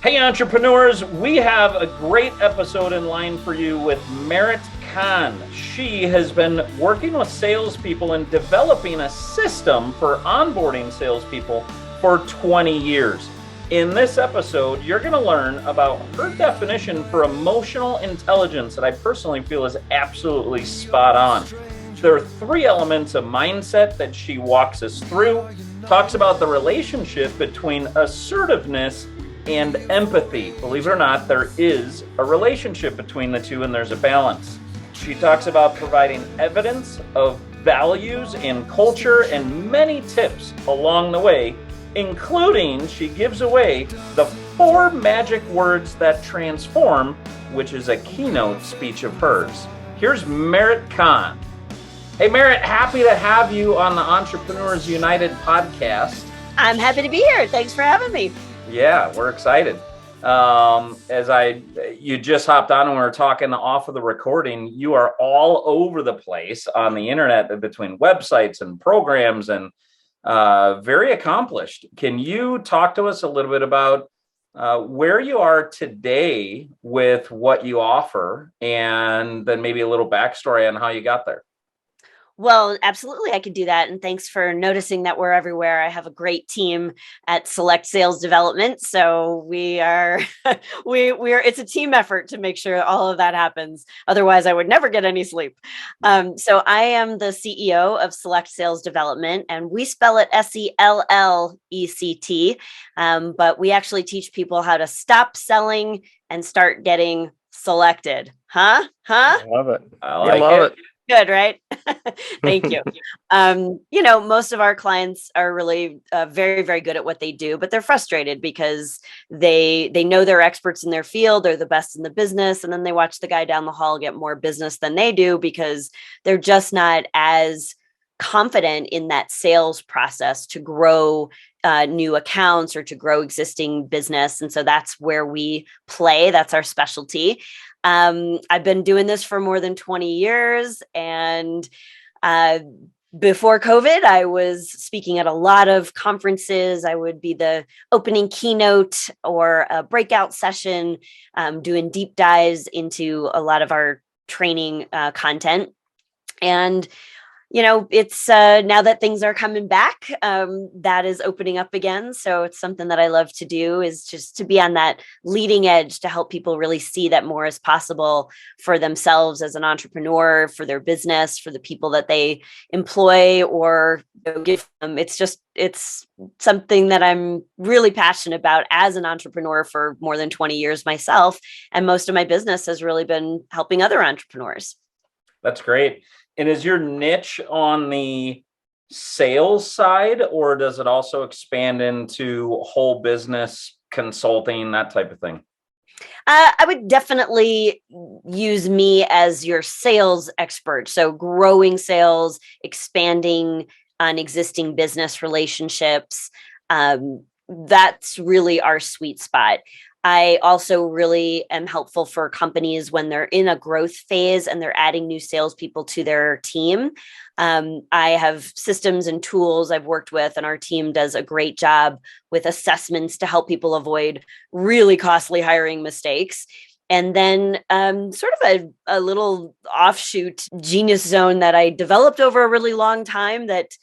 Hey, entrepreneurs, we have a great episode in line for you with Kahn. She has been working with salespeople and developing a system for onboarding salespeople for 20 years. In this episode, you're going to learn about her definition for emotional intelligence that I personally feel is absolutely spot on. There are 3 elements of mindset that she walks us through, talks about the relationship between assertiveness and empathy. Believe it or not, there is a relationship between the two and there's a balance. She talks about providing evidence of values and culture and many tips along the way, including she gives away the 4 magic words that transform, which is a keynote speech of hers. Here's Kahn. Hey Merritt, happy to have you on the Entrepreneurs United podcast. I'm happy to be here. Thanks for having me. Yeah, we're excited. You just hopped on and we were talking off of the recording. You are all over the place on the internet between websites and programs and very accomplished. Can you talk to us a little bit about where you are today with what you offer, and then maybe a little backstory on how you got there? Well, absolutely, I could do that. And thanks for noticing that we're everywhere. I have a great team at SELLect Sales Development. So we are, it's a team effort to make sure all of that happens. Otherwise, I would never get any sleep. So I am the CEO of SELLect Sales Development, and we spell it SELLect. But we actually teach people how to stop selling and start getting selected. Huh? I love it. I love it. Good, right? Thank you. Most of our clients are really very, very good at what they do, but they're frustrated because they know they're experts in their field, they're the best in the business, and then they watch the guy down the hall get more business than they do because they're just not as confident in that sales process to grow new accounts or to grow existing business. And so that's where we play. That's our specialty. I've been doing this for more than 20 years. And before COVID, I was speaking at a lot of conferences. I would be the opening keynote or a breakout session, doing deep dives into a lot of our training content. And it's now that things are coming back, that is opening up again. So it's something that I love to do, is just to be on that leading edge to help people really see that more is possible for themselves as an entrepreneur, for their business, for the people that they employ or give them. It's something that I'm really passionate about as an entrepreneur for more than 20 years myself. And most of my business has really been helping other entrepreneurs. That's great. And is your niche on the sales side, or does it also expand into whole business consulting, that type of thing? I would definitely use me as your sales expert. So growing sales, expanding on existing business relationships. That's really our sweet spot. I also really am helpful for companies when they're in a growth phase and they're adding new salespeople to their team. I have systems and tools I've worked with, and our team does a great job with assessments to help people avoid really costly hiring mistakes. And then sort of a little offshoot genius zone that I developed over a really long time that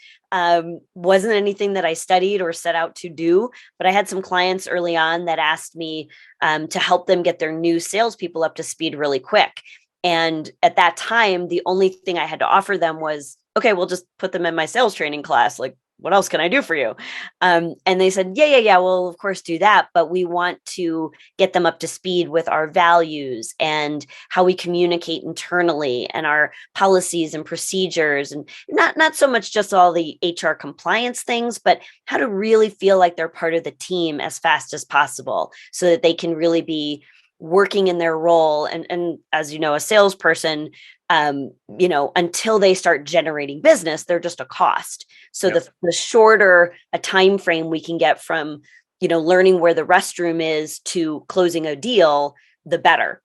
wasn't anything that I studied or set out to do, but I had some clients early on that asked me to help them get their new salespeople up to speed really quick. And at that time, the only thing I had to offer them was, okay, we'll just put them in my sales training class. Like, what else can I do for you? And they said, yeah, we'll of course do that. But we want to get them up to speed with our values and how we communicate internally and our policies and procedures, and not so much just all the HR compliance things, but how to really feel like they're part of the team as fast as possible so that they can really be working in their role. And as you know, a salesperson, until they start generating business, they're just a cost. So yep. the shorter a time frame we can get from, learning where the restroom is to closing a deal, the better.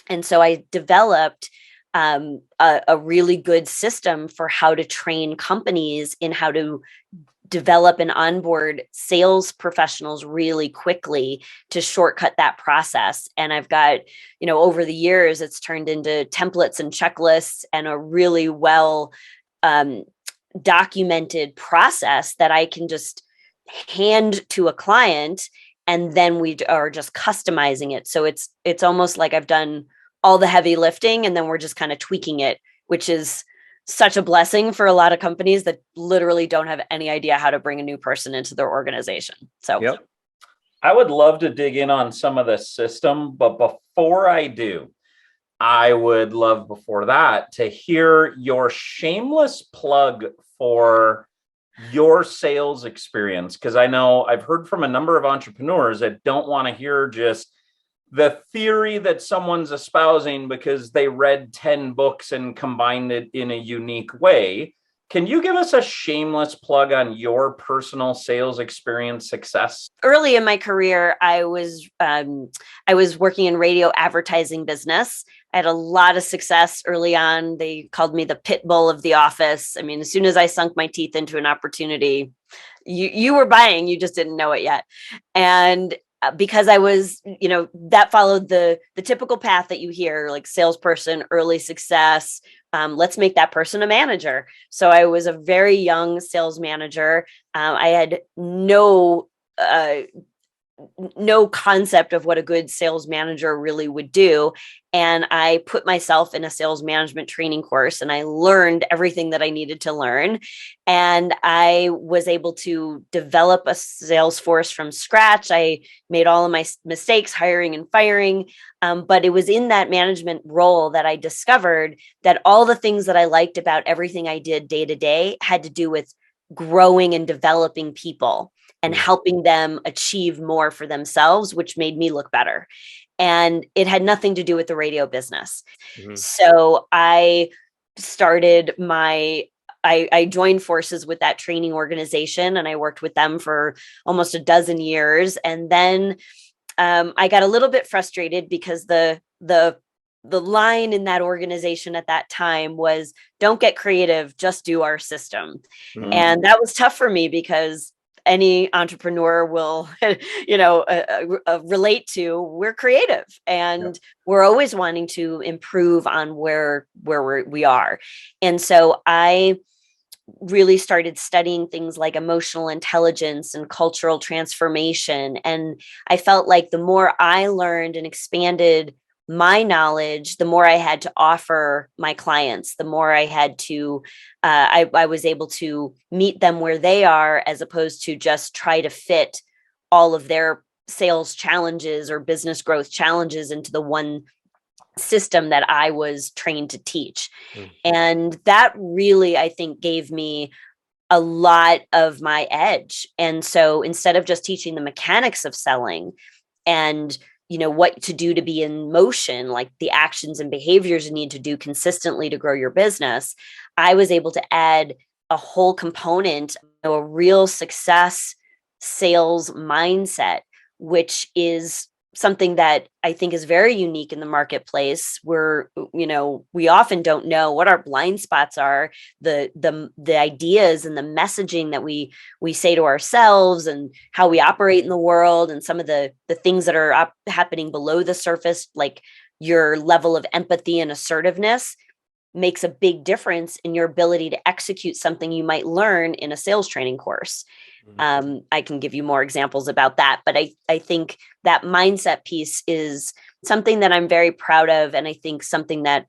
And so I developed a really good system for how to train companies in how to develop and onboard sales professionals really quickly to shortcut that process. And I've got, over the years, it's turned into templates and checklists and a really well documented process that I can just hand to a client, and then we are just customizing it. So it's almost like I've done all the heavy lifting, and then we're just kind of tweaking it, which is such a blessing for a lot of companies that literally don't have any idea how to bring a new person into their organization. So yep. I would love to dig in on some of the system, but before I do, I would love before that to hear your shameless plug for your sales experience. Because I know I've heard from a number of entrepreneurs that don't want to hear just the theory that someone's espousing because they read 10 books and combined it in a unique way. Can you give us a shameless plug on your personal sales experience success? Early in my career, I was working in radio advertising business. I had a lot of success early on. They called me the pit bull of the office. I mean, as soon as I sunk my teeth into an opportunity, you were buying, you just didn't know it yet. And because I was, that followed the typical path that you hear, like salesperson, early success. Let's make that person a manager. So I was a very young sales manager. I had no concept of what a good sales manager really would do. And I put myself in a sales management training course, and I learned everything that I needed to learn. And I was able to develop a sales force from scratch. I made all of my mistakes, hiring and firing. But it was in that management role that I discovered that all the things that I liked about everything I did day to day had to do with growing and developing people and helping them achieve more for themselves, which made me look better. And it had nothing to do with the radio business. Mm-hmm. So I joined forces with that training organization, and I worked with them for almost a dozen years. And then I got a little bit frustrated because the line in that organization at that time was, don't get creative, just do our system. Mm-hmm. And that was tough for me because any entrepreneur will, relate to, we're creative and we're always wanting to improve on where we are. And so I really started studying things like emotional intelligence and cultural transformation. And I felt like the more I learned and expanded my knowledge, the more I had to offer my clients, the more I had to, I was able to meet them where they are, as opposed to just try to fit all of their sales challenges or business growth challenges into the one system that I was trained to teach. Mm-hmm. And that really, I think, gave me a lot of my edge. And so instead of just teaching the mechanics of selling and what to do to be in motion, like the actions and behaviors you need to do consistently to grow your business, I was able to add a whole component, a real success sales mindset, which is something that I think is very unique in the marketplace, where, we often don't know what our blind spots are, the ideas and the messaging that we say to ourselves and how we operate in the world, and some of the things that are happening below the surface, like your level of empathy and assertiveness, makes a big difference in your ability to execute something you might learn in a sales training course. I can give you more examples about that, but I think that mindset piece is something that I'm very proud of. And I think something that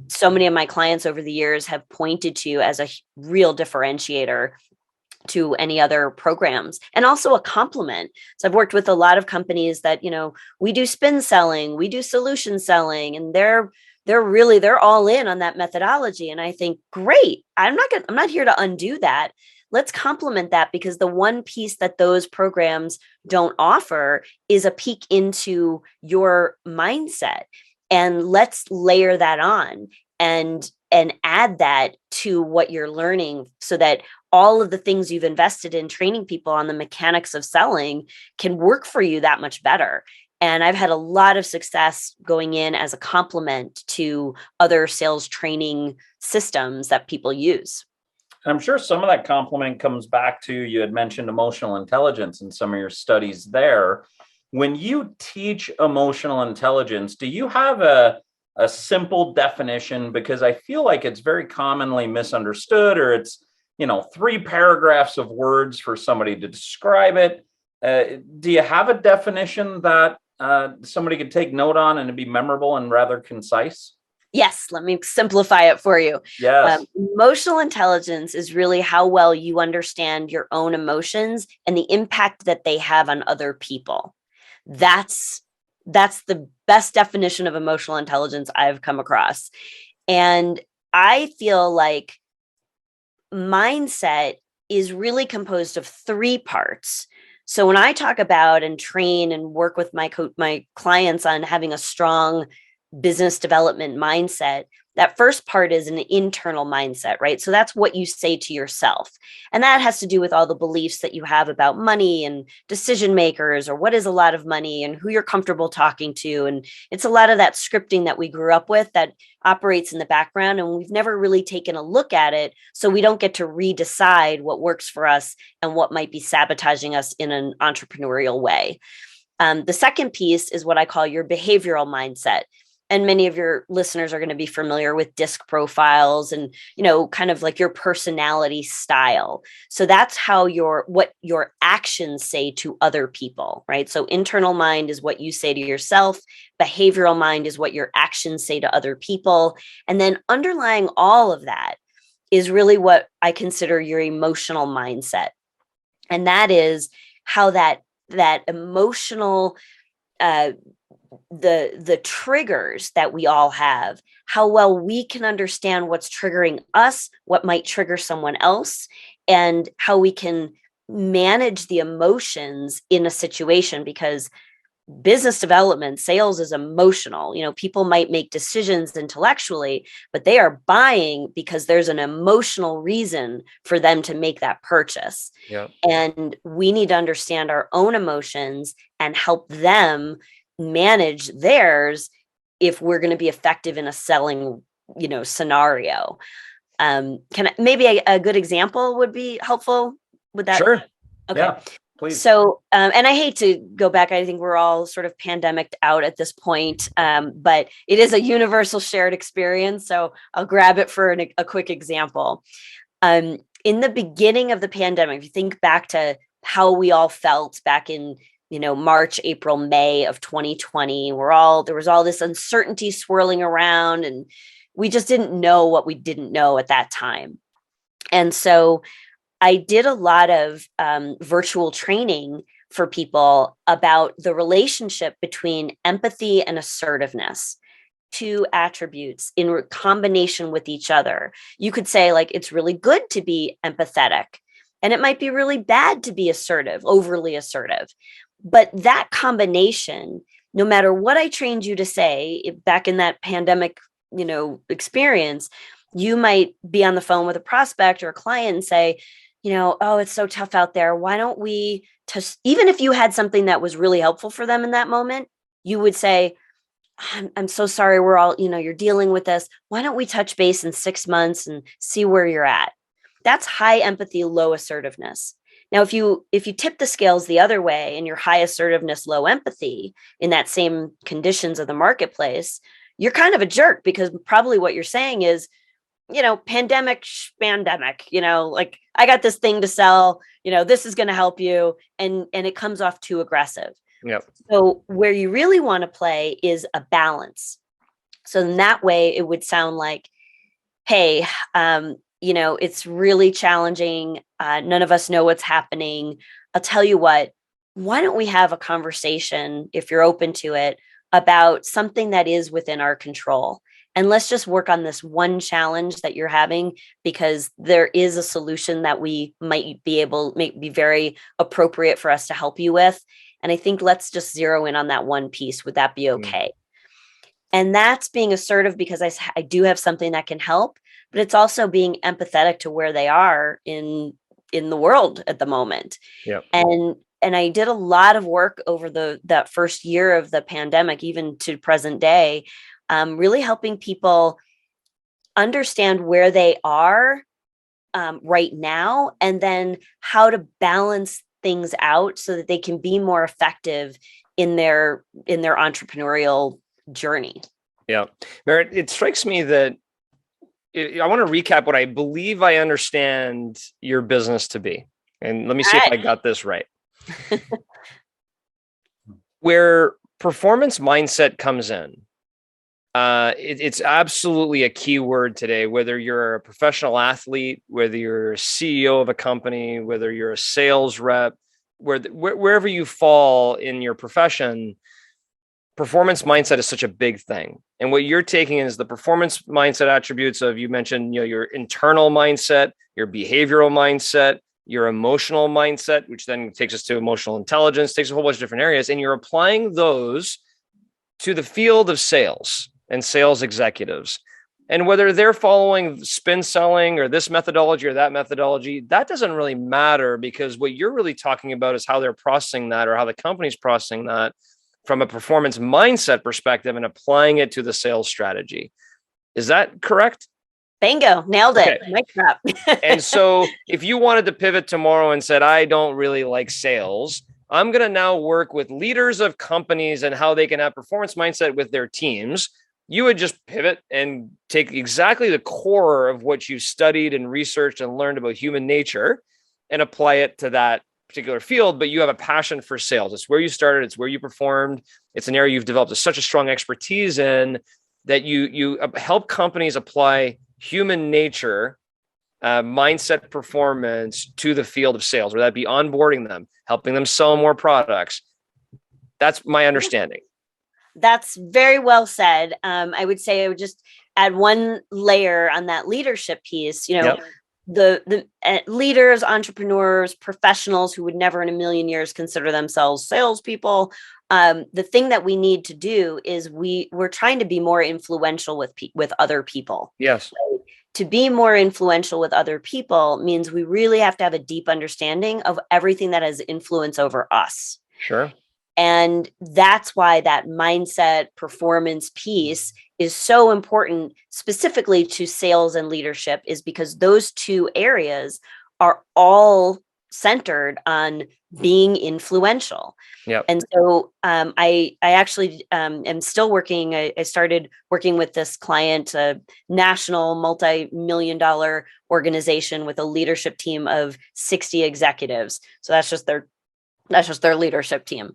so many of my clients over the years have pointed to as a real differentiator to any other programs, and also a complement. So I've worked with a lot of companies that, we do spin selling, we do solution selling, and they're all in on that methodology. And I think, great, I'm not here to undo that. Let's complement that, because the one piece that those programs don't offer is a peek into your mindset. And let's layer that on and add that to what you're learning, so that all of the things you've invested in training people on the mechanics of selling can work for you that much better. And I've had a lot of success going in as a complement to other sales training systems that people use. And I'm sure some of that compliment comes back to, you had mentioned emotional intelligence in some of your studies there. When you teach emotional intelligence, do you have a simple definition? Because I feel like it's very commonly misunderstood, or it's, 3 paragraphs of words for somebody to describe it. Do you have a definition that somebody could take note on and it'd be memorable and rather concise? Yes, let me simplify it for you. Yes. Emotional intelligence is really how well you understand your own emotions and the impact that they have on other people. That's the best definition of emotional intelligence I've come across. And I feel like mindset is really composed of 3 parts. So when I talk about and train and work with my clients on having a strong business development mindset, that first part is an internal mindset, right? So that's what you say to yourself. And that has to do with all the beliefs that you have about money and decision makers, or what is a lot of money and who you're comfortable talking to. And it's a lot of that scripting that we grew up with that operates in the background, and we've never really taken a look at it. So we don't get to redecide what works for us and what might be sabotaging us in an entrepreneurial way. The second piece is what I call your behavioral mindset. And many of your listeners are going to be familiar with DISC profiles and, kind of like your personality style. So that's how what your actions say to other people, right? So internal mind is what you say to yourself. Behavioral mind is what your actions say to other people. And then underlying all of that is really what I consider your emotional mindset. And that is how that emotional, the triggers that we all have, how well we can understand what's triggering us, what might trigger someone else, and how we can manage the emotions in a situation. Because business development, sales is emotional. People might make decisions intellectually, but they are buying because there's an emotional reason for them to make that purchase. Yeah. And we need to understand our own emotions and help them manage theirs if we're going to be effective in a selling, scenario. Maybe a good example would be helpful? Would that? Sure. Okay. Yeah, please. So, and I hate to go back. I think we're all sort of pandemicked out at this point, but it is a universal shared experience. So I'll grab it for a quick example. In the beginning of the pandemic, if you think back to how we all felt back in March, April, May of 2020, there was all this uncertainty swirling around, and we just didn't know what we didn't know at that time. And so I did a lot of virtual training for people about the relationship between empathy and assertiveness, 2 attributes in combination with each other. You could say, like, it's really good to be empathetic, and it might be really bad to be assertive, overly assertive. But that combination, no matter what I trained you to say back in that pandemic, experience, you might be on the phone with a prospect or a client and say, oh, it's so tough out there. Why don't we just, even if you had something that was really helpful for them in that moment, you would say, I'm so sorry. We're all, you're dealing with this. Why don't we touch base in 6 months and see where you're at? That's high empathy, low assertiveness. Now, if you tip the scales the other way and you're high assertiveness, low empathy in that same conditions of the marketplace, you're kind of a jerk, because probably what you're saying is, pandemic, like, I got this thing to sell, this is going to help you. And it comes off too aggressive. Yep. So where you really want to play is a balance. So in that way, it would sound like, hey, it's really challenging. None of us know what's happening. I'll tell you what, why don't we have a conversation, if you're open to it, about something that is within our control? And let's just work on this one challenge that you're having, because there is a solution that we might be very appropriate for us to help you with. And I think let's just zero in on that one piece. Would that be okay? And that's being assertive, because I do have something that can help, but it's also being empathetic to where they are in the world at the moment. Yeah. And I did a lot of work over that first year of the pandemic, even to present day, really helping people understand where they are right now, and then how to balance things out so that they can be more effective in their entrepreneurial journey. Yeah. Merritt, it strikes me that I want to recap what I believe I understand your business to be. And let me see if I got this right. Where performance mindset comes in, it's absolutely a key word today, whether you're a professional athlete, whether you're a CEO of a company, whether you're a sales rep, wherever you fall in your profession, performance mindset is such a big thing. And what you're taking is the performance mindset attributes of, you mentioned, your internal mindset, your behavioral mindset, your emotional mindset, which then takes us to emotional intelligence, takes a whole bunch of different areas. And you're applying those to the field of sales and sales executives. And whether they're following spin selling or this methodology or that methodology, that doesn't really matter, because what you're really talking about is how they're processing that, or how the company's processing that from a performance mindset perspective and applying it to the sales strategy. Is that correct? Bingo, nailed it. Okay. Mic drop. And so if you wanted to pivot tomorrow and said, I don't really like sales, I'm going to now work with leaders of companies and how they can have performance mindset with their teams, you would just pivot and take exactly the core of what you studied and researched and learned about human nature and apply it to that particular field. But you have a passion for sales. It's where you started. It's where you performed. It's an area you've developed such a strong expertise in that you help companies apply human nature, mindset, performance to the field of sales, whether that be onboarding them, helping them sell more products. That's my understanding. That's very well said. I would say I would just add one layer on that leadership piece. The leaders, entrepreneurs, professionals who would never in a million years consider themselves salespeople. The thing that we need to do is we're trying to be more influential with other people. Yes. Right? To be more influential with other people means we really have to have a deep understanding of everything that has influence over us. Sure. And that's why that mindset performance piece is so important, specifically to sales and leadership, is because those two areas are all centered on being influential. Yep. And so I actually am still working. I started working with this client, a national multi-million-dollar organization with a leadership team of 60 executives. So that's just their leadership team.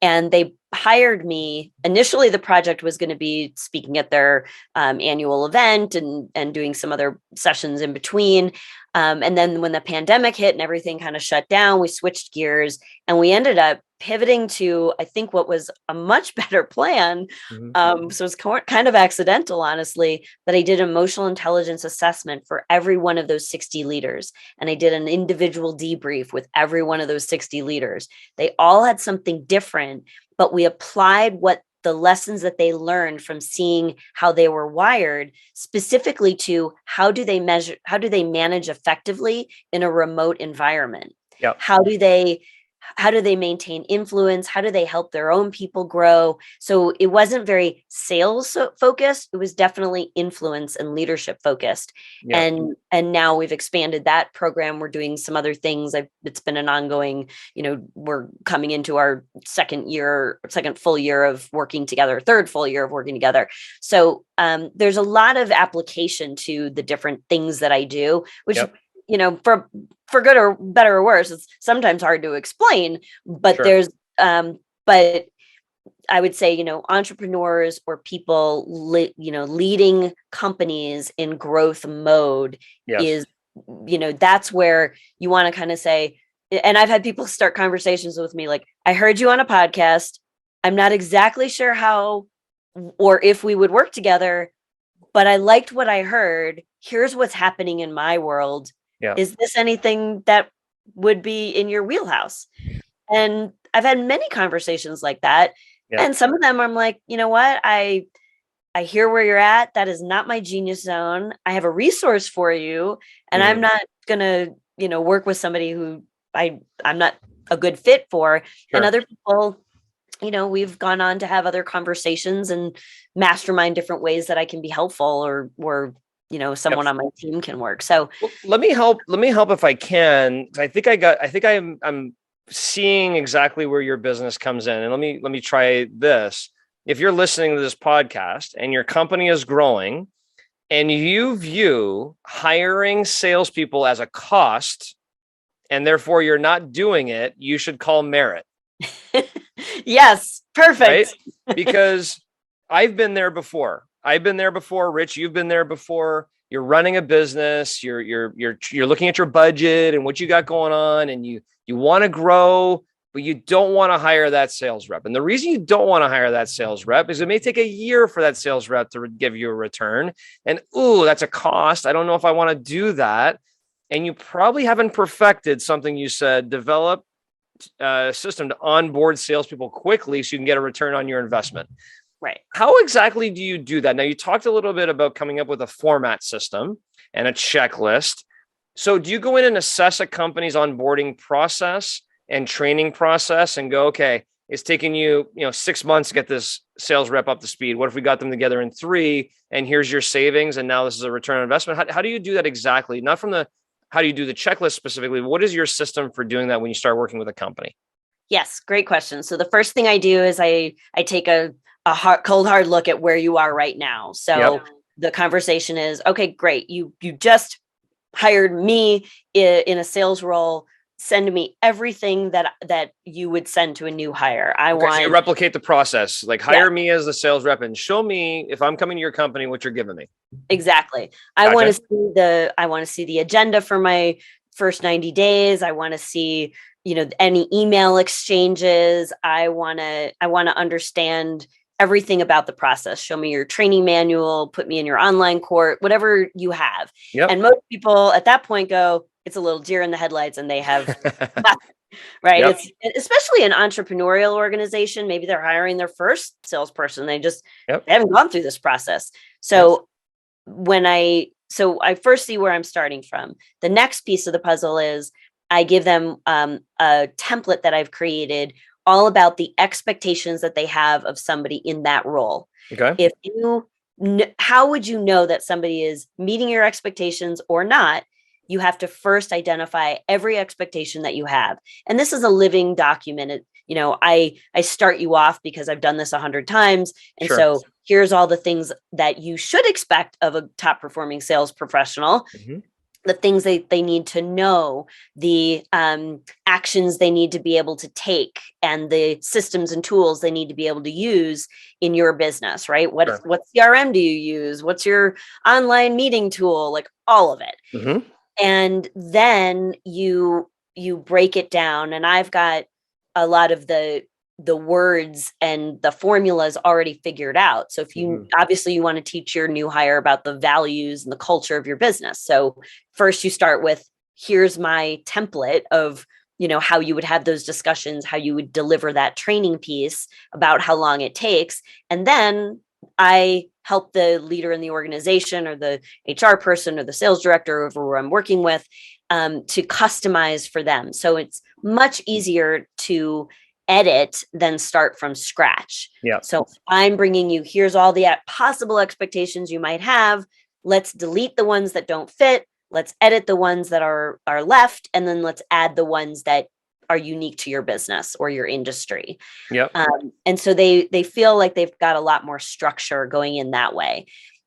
And they hired me. Initially, the project was going to be speaking at their annual event and doing some other sessions in between. And then when the pandemic hit and everything kind of shut down, we switched gears and we ended up pivoting to, I think, what was a much better plan. Mm-hmm. So it's kind of accidental, honestly, that I did an emotional intelligence assessment for every one of those 60 leaders. And I did an individual debrief with every one of those 60 leaders. They all had something different, but we applied what the lessons that they learned from seeing how they were wired specifically to how do they manage effectively in a remote environment? Yep. How do they maintain influence? How do they help their own people grow? So it wasn't very sales focused. It was definitely influence and leadership focused. Yep. And now we've expanded that program. We're doing some other things. It's been an ongoing, we're coming into our second full year of working together, third full year of working together. So there's a lot of application to the different things that I do, which Yep. For good or better or worse, it's sometimes hard to explain, but Sure. there's, but I would say, entrepreneurs or people, leading companies in growth mode Yes. is, that's where you want to kind of say, and I've had people start conversations with me like, I heard you on a podcast. I'm not exactly sure how or if we would work together, but I liked what I heard. Here's what's happening in my world. Yeah. Is this anything that would be in your wheelhouse? And I've had many conversations like that. Yeah. And some of them I'm like, you know what? I hear where you're at. That is not my genius zone. I have a resource for you. And I'm not gonna, work with somebody who I'm not a good fit for. Sure. And other people, we've gone on to have other conversations and mastermind different ways that I can be helpful or someone on my team can work. So well, let me help if I can. I think I'm seeing exactly where your business comes in. And let me try this. If you're listening to this podcast and your company is growing and you view hiring salespeople as a cost, and therefore you're not doing it, you should call Merit. Yes, perfect. Right? Because I've been there before. Rich, you've been there before. You're running a business, you're looking at your budget and what you got going on, and you want to grow, but you don't want to hire that sales rep. And the reason you don't want to hire that sales rep is it may take a year for that sales rep to give you a return. And that's a cost. I don't know if I want to do that. And you probably haven't perfected something you said, develop a system to onboard salespeople quickly so you can get a return on your investment. Right. How exactly do you do that? Now, you talked a little bit about coming up with a format system and a checklist. So do you go in and assess a company's onboarding process and training process and go, okay, it's taking you, 6 months to get this sales rep up to speed. What if we got them together in 3 and here's your savings? And now this is a return on investment. How do you do that exactly? Not from how do you do the checklist specifically? What is your system for doing that when you start working with a company? Yes, great question. So the first thing I do is I take a cold hard look at where you are right now. So the conversation is, okay, great. You just hired me in a sales role. Send me everything that you would send to a new hire. So you replicate the process, like hire me as the sales rep and show me, if I'm coming to your company, what you're giving me. Exactly. Gotcha. I want to see the agenda for my first 90 days. I want to see, any email exchanges. I want to understand everything about the process. Show me your training manual, put me in your online course, whatever you have. Yep. And most people at that point go, it's a little deer in the headlights and they have nothing, right? Yep. It's especially an entrepreneurial organization. Maybe they're hiring their first salesperson. They haven't gone through this process. So I first see where I'm starting from. The next piece of the puzzle is I give them a template that I've created all about the expectations that they have of somebody in that role. Okay. How would you know that somebody is meeting your expectations or not? You have to first identify every expectation that you have. And this is a living document. I start you off because I've done this 100 times. And so here's all the things that you should expect of a top performing sales professional. Mm-hmm. The things they need to know, the actions they need to be able to take, and the systems and tools they need to be able to use in your business, right? What CRM do you use? What's your online meeting tool? Like all of it. Mm-hmm. And then you break it down. And I've got a lot of the words and the formulas already figured out. So if you obviously you want to teach your new hire about the values and the culture of your business. So first you start with, here's my template of, how you would have those discussions, how you would deliver that training piece about how long it takes. And then I help the leader in the organization or the HR person or the sales director or whoever I'm working with to customize for them. So it's much easier to edit than start from scratch. Yeah. So I'm bringing you, here's all the possible expectations you might have. Let's delete the ones that don't fit. Let's edit the ones that are left. And then let's add the ones that are unique to your business or your industry. Yep. And so they feel like they've got a lot more structure going in that way.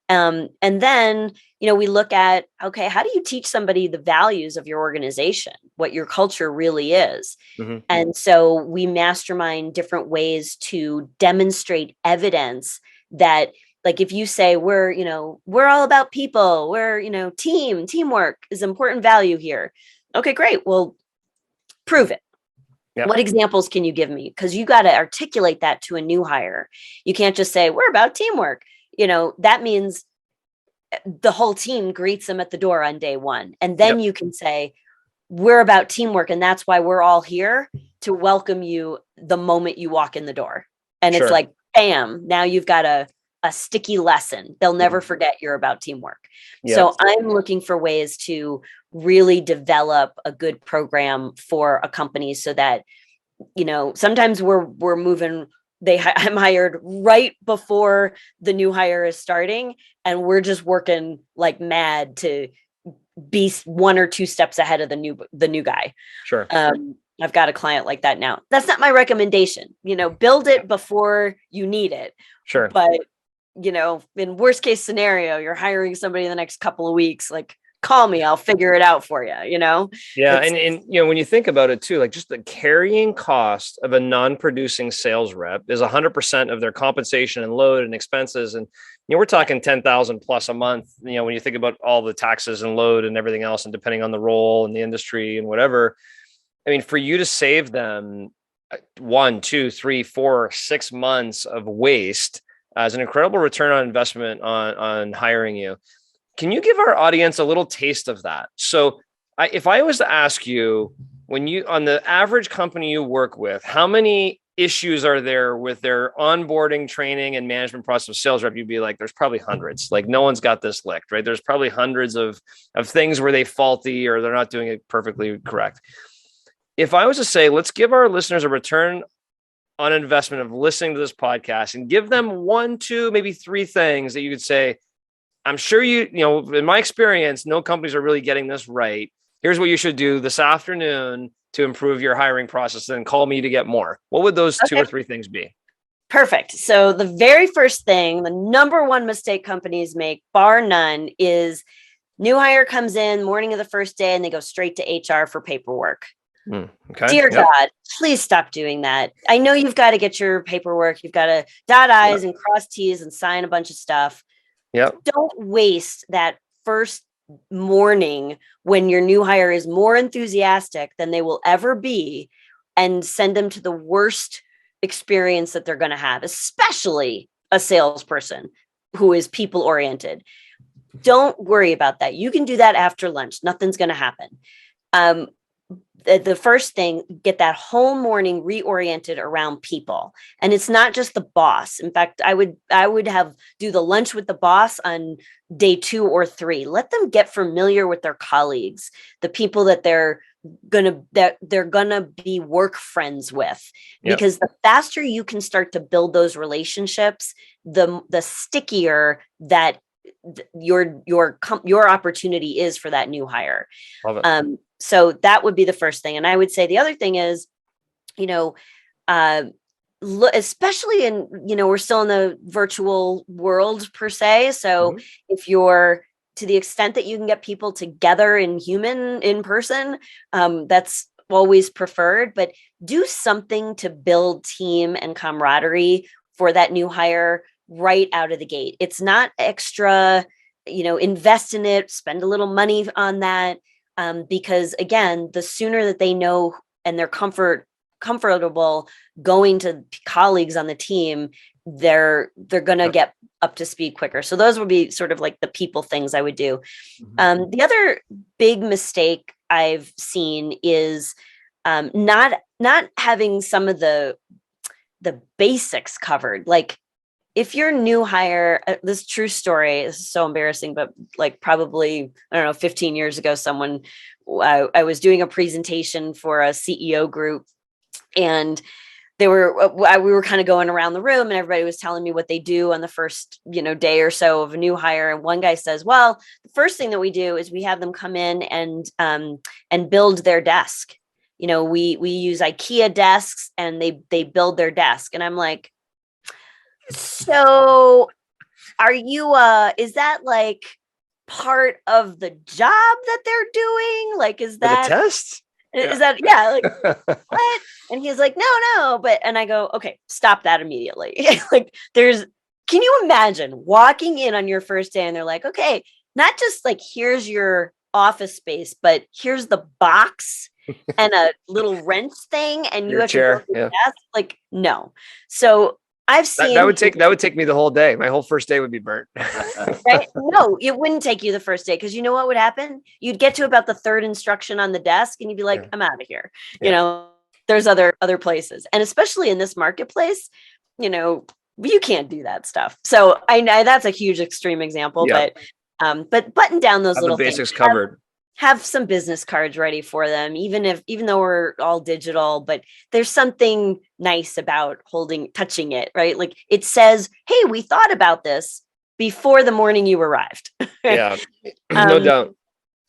And then, we look at, okay, how do you teach somebody the values of your organization, what your culture really is? Mm-hmm. And so we mastermind different ways to demonstrate evidence that, like, if you say we're all about people, we're, teamwork is important value here. Okay, great. Well, prove it. Yep. What examples can you give me? Because you got to articulate that to a new hire. You can't just say, we're about teamwork. That means the whole team greets them at the door on day one. And then you can say, we're about teamwork. And that's why we're all here to welcome you the moment you walk in the door. And it's like, bam, now you've got a sticky lesson. They'll never forget you're about teamwork. Yep. So I'm looking for ways to really develop a good program for a company so that, sometimes we're moving I'm hired right before the new hire is starting, and we're just working like mad to be 1 or 2 steps ahead of the new guy. Sure. I've got a client like that now. That's not my recommendation. Build it before you need it. Sure. But in worst case scenario, you're hiring somebody in the next couple of weeks, like, call me, I'll figure it out for you. Yeah. And when you think about it too, like just the carrying cost of a non-producing sales rep is 100% of their compensation and load and expenses. And, we're talking 10,000 plus a month, when you think about all the taxes and load and everything else, and depending on the role and the industry and whatever, I mean, for you to save them 1, 2, 3, 4, 6 months of waste as an incredible return on investment on hiring you. Can you give our audience a little taste of that? So if I was to ask you, on the average company you work with, how many issues are there with their onboarding, training, and management process of sales rep? You'd be like, there's probably hundreds. Like, no one's got this licked, right? There's probably hundreds of things where they faulty or they're not doing it perfectly correct. If I was to say, let's give our listeners a return on investment of listening to this podcast and give them 1, 2, maybe 3 things that you could say, I'm sure in my experience, no companies are really getting this right. Here's what you should do this afternoon to improve your hiring process, and call me to get more. What would those 2 or 3 things be? Perfect. So the very first thing, the number one mistake companies make, bar none, is new hire comes in morning of the first day and they go straight to HR for paperwork. Okay. Dear God, please stop doing that. I know you've got to get your paperwork. You've got to dot I's and cross T's and sign a bunch of stuff. Don't waste that first morning when your new hire is more enthusiastic than they will ever be, and send them to the worst experience that they're going to have, especially a salesperson who is people oriented. Don't worry about that. You can do that after lunch. Nothing's going to happen. The first thing, get that whole morning reoriented around people. And it's not just the boss. In fact, I would do the lunch with the boss on day 2 or 3. Let them get familiar with their colleagues, the people that they're gonna be work friends with. Because the faster you can start to build those relationships, the stickier that your opportunity is for that new hire. Love it. So that would be the first thing. And I would say the other thing is, especially in, we're still in the virtual world per se. So if you're, to the extent that you can get people together in person, that's always preferred, but do something to build team and camaraderie for that new hire right out of the gate. It's not extra, invest in it, spend a little money on that. Because again, the sooner that they know and they're comfortable going to colleagues on the team, they're going to get up to speed quicker. So those would be sort of like the people things I would do. The other big mistake I've seen is not having some of the basics covered. Like, if you're new hire, this true story, this is so embarrassing, but like probably, 15 years ago, I was doing a presentation for a CEO group, and we were kind of going around the room, and everybody was telling me what they do on the first, day or so of a new hire. And one guy says, well, the first thing that we do is we have them come in and build their desk. We use IKEA desks, and they build their desk. And I'm like, so are you, is that like part of the job that they're doing? Like, is that the test? Is that, like, what? And he's like, no, and I go, okay, stop that immediately. Like, can you imagine walking in on your first day and they're like, okay, not just like, here's your office space, but here's the box and a little wrench thing, and you have chair, to go to the desk. Like, no. So I've seen that would take me the whole day. My whole first day would be burnt. Right? No, it wouldn't take you the first day, because you know what would happen? You'd get to about the 3rd instruction on the desk and you'd be like, I'm out of here. There's other places. And especially in this marketplace, you can't do that stuff. So I that's a huge extreme example, but button down those little the basics things. covered. have some business cards ready for them, even though we're all digital, but there's something nice about touching it, right? Like it says, hey, we thought about this before the morning you arrived. Yeah, no doubt.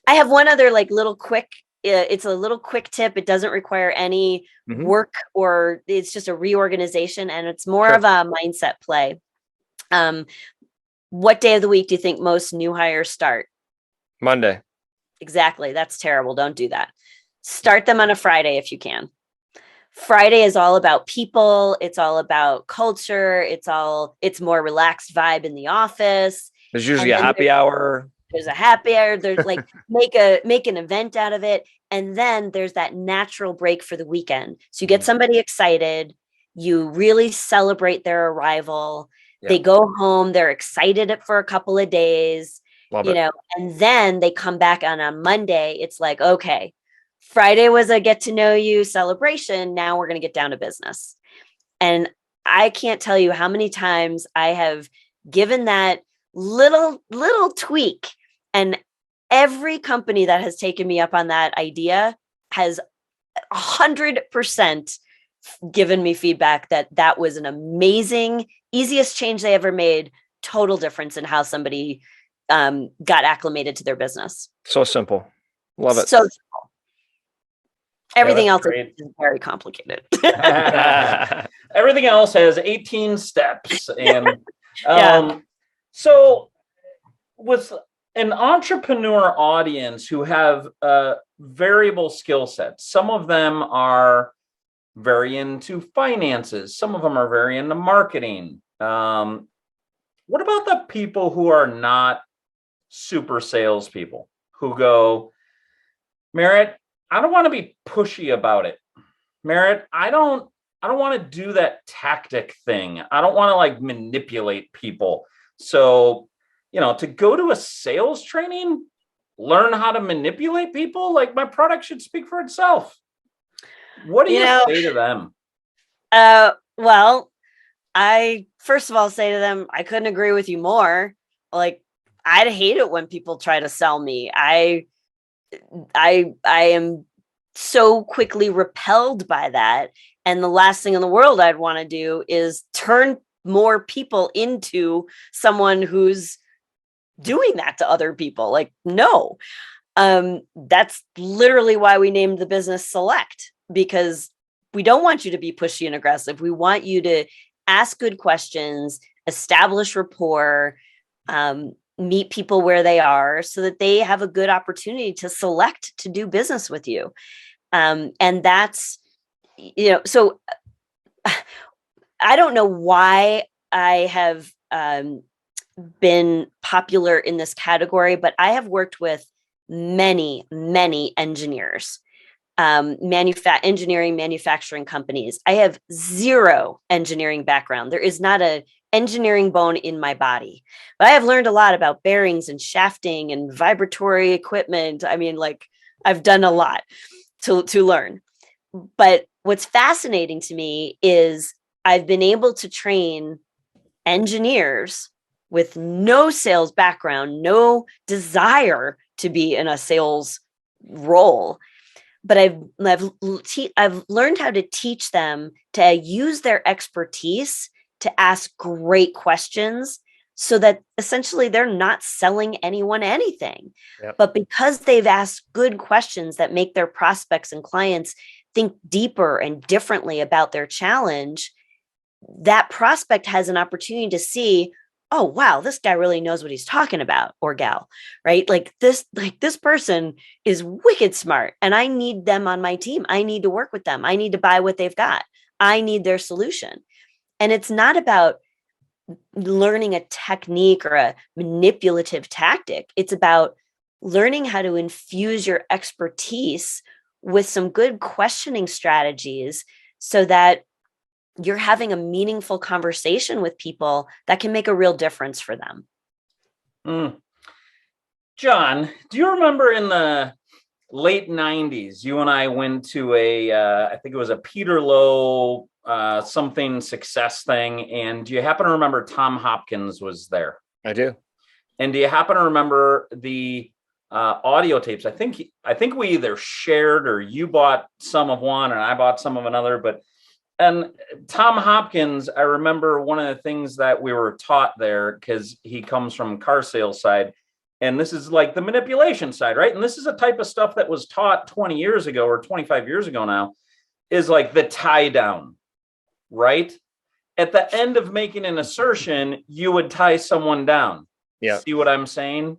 I have one other like little quick, it's a little quick tip. It doesn't require any work, or it's just a reorganization, and it's more of a mindset play. What day of the week do you think most new hires start? Monday. Exactly. That's terrible. Don't do that. Start them on a Friday if you can. Friday is all about people. It's all about culture. It's more relaxed vibe in the office. There's usually a happy hour. There's a happy hour. There's like make an event out of it. And then there's that natural break for the weekend. So you get somebody excited. You really celebrate their arrival. Yeah. They go home. They're excited for a couple of days. Love it. And then they come back on Monday. It's like, okay, Friday was a get to know you celebration. Now we're going to get down to business. And I can't tell you how many times I have given that little tweak, and every company that has taken me up on that idea has 100% given me feedback that was an amazing, easiest change they ever made. Total difference in how somebody got acclimated to their business. So simple. Love it. So simple. Everything else is very complicated. Everything else has 18 steps. And so with an entrepreneur audience who have variable skill sets, some of them are very into finances. Some of them are very into marketing. What about the people who are not super salespeople, who go, Merritt, I don't want to be pushy about it. Merritt, I don't want to do that tactic thing. I don't want to like manipulate people. So, to go to a sales training, learn how to manipulate people, like my product should speak for itself. What do you say to them? Well, I first of all say to them, I couldn't agree with you more. Like, I'd hate it when people try to sell me. I am so quickly repelled by that. And the last thing in the world I'd want to do is turn more people into someone who's doing that to other people. Like, no. That's literally why we named the business SELLect, because we don't want you to be pushy and aggressive. We want you to ask good questions, establish rapport, meet people where they are so that they have a good opportunity to select to do business with you. And that's, so I don't know why I have been popular in this category, but I have worked with many engineers, engineering, manufacturing companies. I have zero engineering background. There is not a engineering bone in my body, but I have learned a lot about bearings and shafting and vibratory equipment. I mean, like, I've done a lot to learn. But what's fascinating to me is I've been able to train engineers with no sales background, no desire to be in a sales role. But I've learned how to teach them to use their expertise to ask great questions so that essentially they're not selling anyone anything. Yep. But because they've asked good questions that make their prospects and clients think deeper and differently about their challenge, that prospect has an opportunity to see, oh, wow, this guy really knows what he's talking about, or gal, right? Like this person is wicked smart and I need them on my team. I need to work with them. I need to buy what they've got. I need their solution. And it's not about learning a technique or a manipulative tactic. It's about learning how to infuse your expertise with some good questioning strategies so that you're having a meaningful conversation with people that can make a real difference for them. John, do you remember in the late 90s, you and I went to I think it was a Peter Lowe something success thing. And do you happen to remember Tom Hopkins was there? I do. And do you happen to remember the audio tapes. I think we either shared or you bought some of one and I bought some of another. And Tom Hopkins, I remember one of the things that we were taught there, because he comes from car sales side, and this is like the manipulation side, right? And this is a type of stuff that was taught 20 years ago or 25 years ago now, is like the tie down, right? At the end of making an assertion, you would tie someone down. Yeah. See what I'm saying?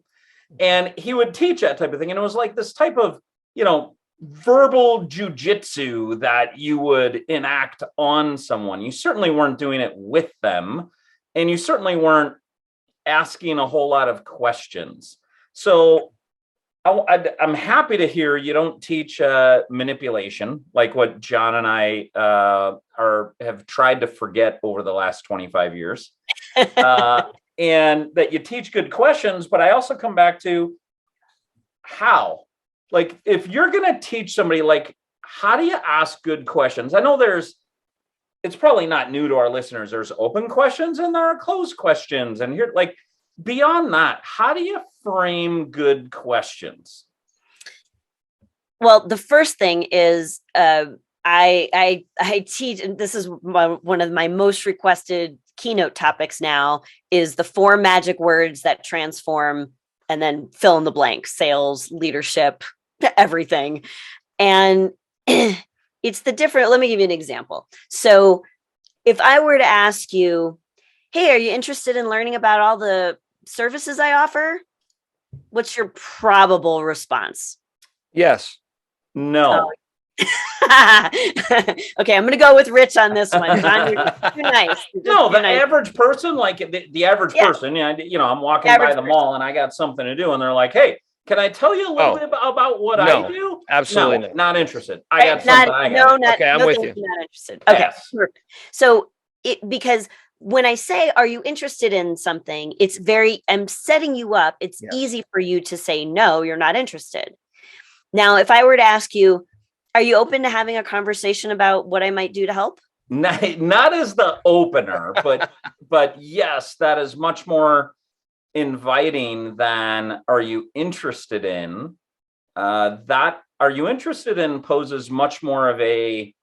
And he would teach that type of thing. And it was like this type of, verbal jujitsu that you would enact on someone. You certainly weren't doing it with them, and you certainly weren't asking a whole lot of questions. So I'm happy to hear you don't teach manipulation like what John and I have tried to forget over the last 25 years. And that you teach good questions, but I also come back to how. Like, if you're going to teach somebody, like, how do you ask good questions? I know it's probably not new to our listeners. There's open questions and there are closed questions. And here, like, beyond that, how do you frame good questions? Well, the first thing is I teach, and this is one of my most requested keynote topics now, is the 4 magic words that transform, and then fill in the blank: sales, leadership, everything. And it's the different, let me give you an example. So if I were to ask you, hey, are you interested in learning about all the services I offer? What's your probable response? Yes. No. Okay, I'm going to go with Rich on this one. John, you're too nice. No, the average person, like the average person, I'm walking by the mall and I got something to do, and they're like, hey, can I tell you a little bit about what I do? Absolutely not interested. I got something. Okay, I'm with you. Not interested. Okay, yes. Perfect. So because when I say, are you interested in something, I'm setting you up. It's easy for you to say, no, you're not interested. Now, if I were to ask you, are you open to having a conversation about what I might do to help? Not as the opener, but yes, that is much more inviting than are you interested in? That are you interested in poses much more of a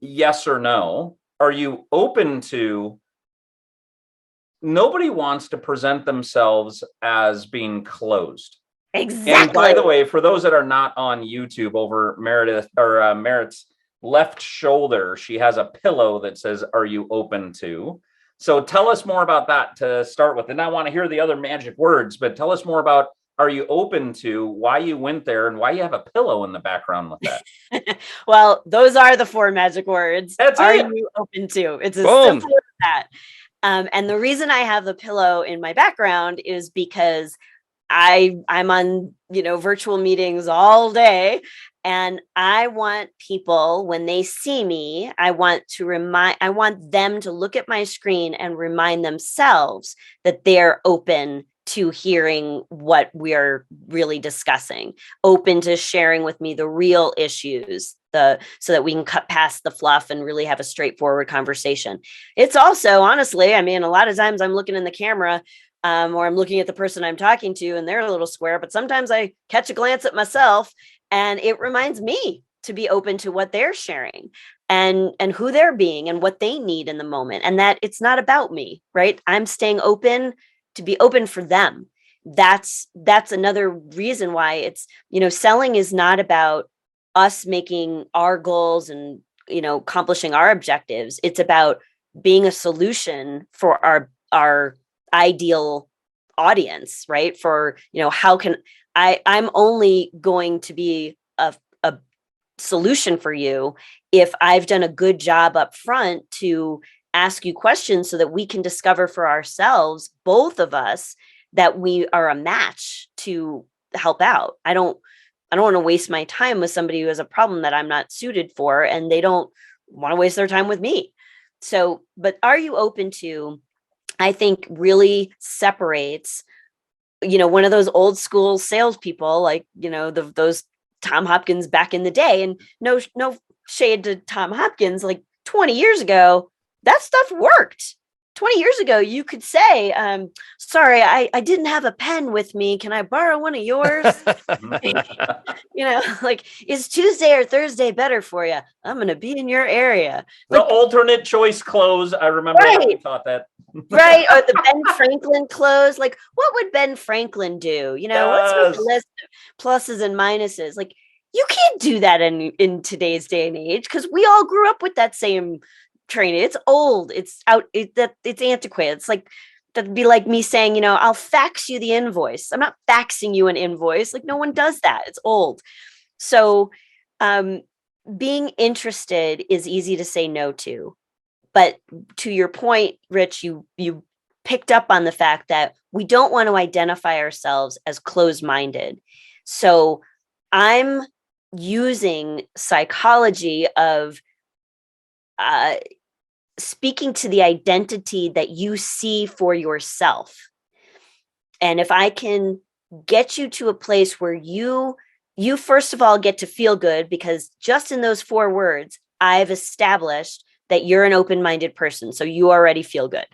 yes or no. Are you open to? Nobody wants to present themselves as being closed. Exactly. And by the way, for those that are not on YouTube, over Merit's left shoulder, she has a pillow that says, "Are you open to?" So tell us more about that to start with. And I want to hear the other magic words, but tell us more about, are you open to, why you went there, and why you have a pillow in the background with that. Well, those are the 4 magic words. Are you open to? It's as simple as that. And the reason I have the pillow in my background is because I'm on, virtual meetings all day, and I want people, when they see me, I want them to look at my screen and remind themselves that they're open to hearing what we're really discussing, open to sharing with me the real issues, so that we can cut past the fluff and really have a straightforward conversation. It's also, honestly, a lot of times I'm looking in the camera, or I'm looking at the person I'm talking to and they're a little square, but sometimes I catch a glance at myself and it reminds me to be open to what they're sharing and who they're being and what they need in the moment. And that it's not about me, right? I'm staying open to be open for them. That's another reason why it's, selling is not about us making our goals and, accomplishing our objectives. It's about being a solution for our ideal audience, right? For, how can I'm only going to be a solution for you if I've done a good job up front to ask you questions so that we can discover for ourselves, both of us, that we are a match to help out. I don't want to waste my time with somebody who has a problem that I'm not suited for, and they don't want to waste their time with me. So, but are you open to, I think, really separates, one of those old school salespeople, like, those Tom Hopkins back in the day, and no shade to Tom Hopkins, like 20 years ago, that stuff worked. 20 years ago, you could say, sorry, I didn't have a pen with me. Can I borrow one of yours? Like, is Tuesday or Thursday better for you? I'm going to be in your area. The Like, alternate choice close. I remember how we taught that. Right. Or the Ben Franklin close. Like, what would Ben Franklin do? Let's make a list of pluses and minuses. Like, you can't do that in today's day and age, because we all grew up with that same training. It's old. It's it's antiquated. It's like, that'd be like me saying, I'll fax you the invoice. I'm not faxing you an invoice. Like, no one does that. It's old. So being interested is easy to say no to. But to your point, Rich, you picked up on the fact that we don't want to identify ourselves as closed-minded. So I'm using psychology of speaking to the identity that you see for yourself. And if I can get you to a place where you first of all get to feel good, because just in those 4 words, I've established that you're an open-minded person. So you already feel good.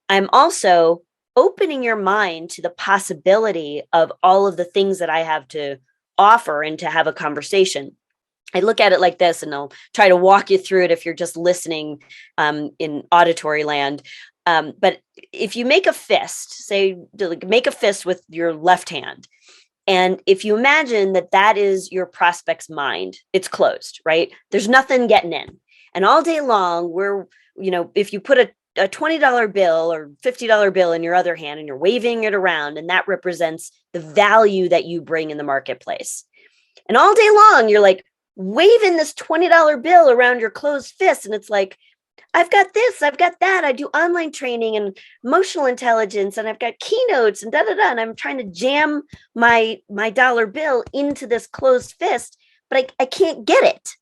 I'm also opening your mind to the possibility of all of the things that I have to offer and to have a conversation. I look at it like this, and I'll try to walk you through it if you're just listening in auditory land. But if you make a fist, make a fist with your left hand. And if you imagine that is your prospect's mind, it's closed, right? There's nothing getting in. And all day long, if you put a $20 bill or $50 bill in your other hand and you're waving it around, and that represents the value that you bring in the marketplace. And all day long, you're like waving this $20 bill around your closed fist. And it's like, I've got this, I've got that. I do online training and emotional intelligence, and I've got keynotes and da-da-da. And I'm trying to jam my dollar bill into this closed fist, but I can't get it.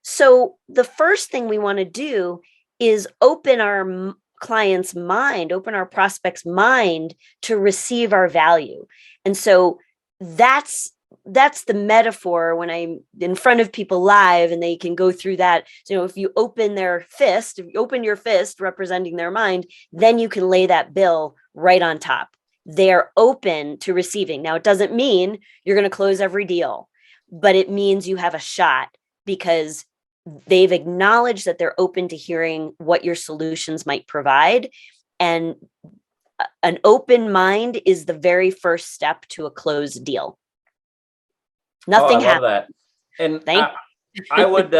So the first thing we want to do is open our client's mind, open our prospect's mind to receive our value. And so that's the metaphor when I'm in front of people live and they can go through that. So if you open their fist, if you open your fist representing their mind, then you can lay that bill right on top. They're open to receiving. Now, it doesn't mean you're going to close every deal, but it means you have a shot, because they've acknowledged that they're open to hearing what your solutions might provide. And an open mind is the very first step to a closed deal. Nothing I love that. And I would,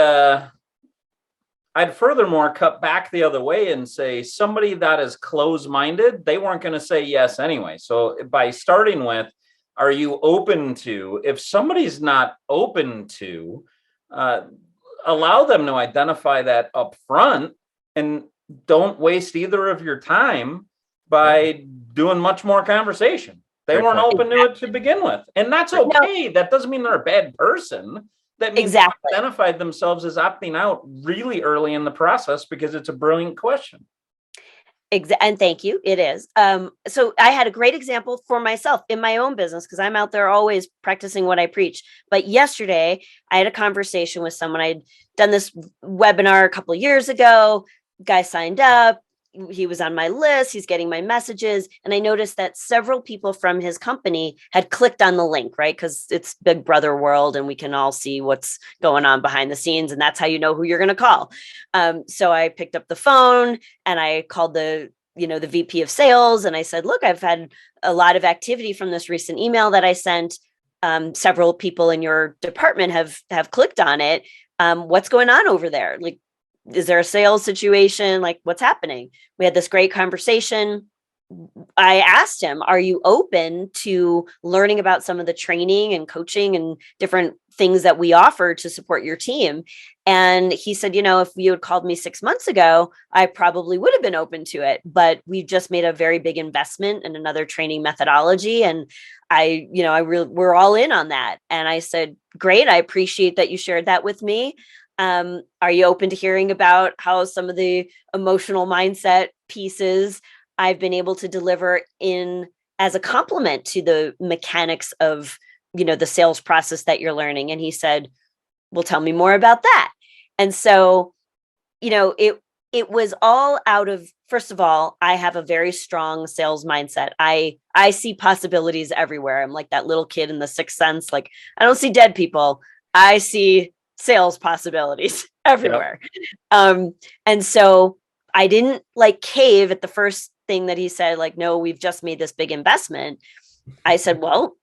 I'd furthermore cut back the other way and say somebody that is closed-minded, they weren't going to say yes anyway. So by starting with, are you open to, if somebody's not open to, allow them to identify that up front, and don't waste either of your time by doing much more conversation. They weren't open to it to begin with. And that's okay. That doesn't mean they're a bad person. That means they identified themselves as opting out really early in the process, because it's a brilliant question. And thank you. It is. So I had a great example for myself in my own business, because I'm out there always practicing what I preach. But yesterday I had a conversation with someone. I'd done this webinar a couple of years ago. Guy signed up. He was on my list. He's getting my messages. And I noticed that several people from his company had clicked on the link, right? Because it's Big Brother world and we can all see what's going on behind the scenes. And that's how you know who you're going to call. So I picked up the phone and I called the VP of sales. And I said, look, I've had a lot of activity from this recent email that I sent. Several people in your department have clicked on it. What's going on over there? Like, is there a sales situation? Like, what's happening? We had this great conversation. I asked him, are you open to learning about some of the training and coaching and different things that we offer to support your team? And he said, if you had called me 6 months ago, I probably would have been open to it. But we've just made a very big investment in another training methodology. And we're all in on that. And I said, great. I appreciate that you shared that with me. Are you open to hearing about how some of the emotional mindset pieces I've been able to deliver in as a complement to the mechanics of, the sales process that you're learning? And he said, well, tell me more about that. And so, it was all out of, first of all, I have a very strong sales mindset. I see possibilities everywhere. I'm like that little kid in The Sixth Sense. Like, I don't see dead people. I see sales possibilities everywhere. Yep. And so I didn't like cave at the first thing that he said, like, no, we've just made this big investment. I said, well,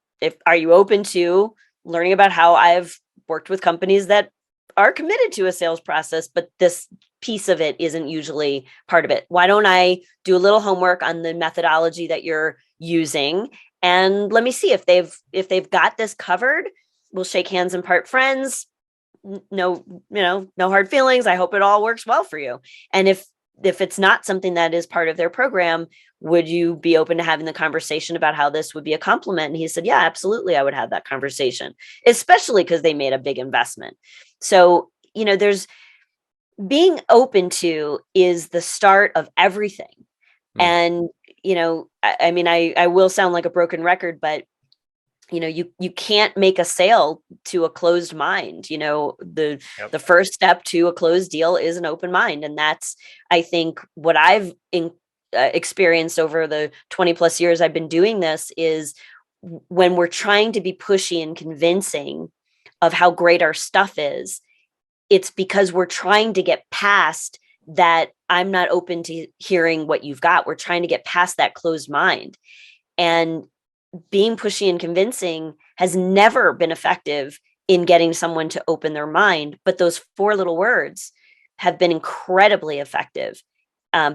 are you open to learning about how I've worked with companies that are committed to a sales process, but this piece of it isn't usually part of it? Why don't I do a little homework on the methodology that you're using, and let me see if they've got this covered. We'll shake hands and part friends. No hard feelings. I hope it all works well for you. And if it's not something that is part of their program, would you be open to having the conversation about how this would be a complement? And he said, yeah, absolutely. I would have that conversation, especially because they made a big investment. So, there's being open to is the start of everything. And, I will sound like a broken record, but you can't make a sale to a closed mind. The first step to a closed deal is an open mind. And that's, I think, what I've experienced over the 20 plus years I've been doing this, is when we're trying to be pushy and convincing of how great our stuff is, it's because we're trying to get past that. I'm not open to hearing what you've got. We're trying to get past that closed mind. And being pushy and convincing has never been effective in getting someone to open their mind. But those 4 little words have been incredibly effective,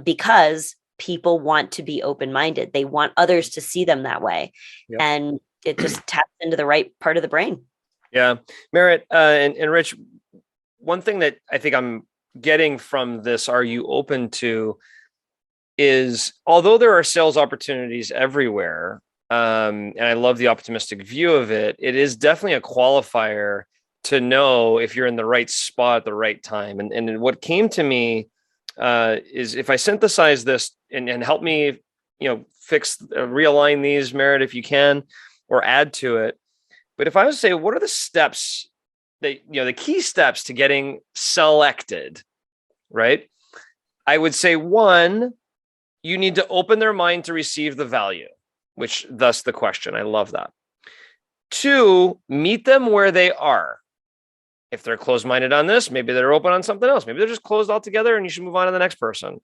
because people want to be open-minded. They want others to see them that way. Yep. And it just taps into the right part of the brain. Yeah. Merritt and Rich, one thing that I think I'm getting from this, are you open to, is although there are sales opportunities everywhere, and I love the optimistic view of it, it is definitely a qualifier to know if you're in the right spot at the right time. And what came to me is, if I synthesize this and help me, realign these, Merritt, if you can, or add to it. But if I was to say, what are the steps that, the key steps to getting SELLected, right? I would say, 1, you need to open their mind to receive the value, which thus the question. I love that. 2, meet them where they are. If they're closed-minded on this, maybe they're open on something else. Maybe they're just closed altogether and you should move on to the next person.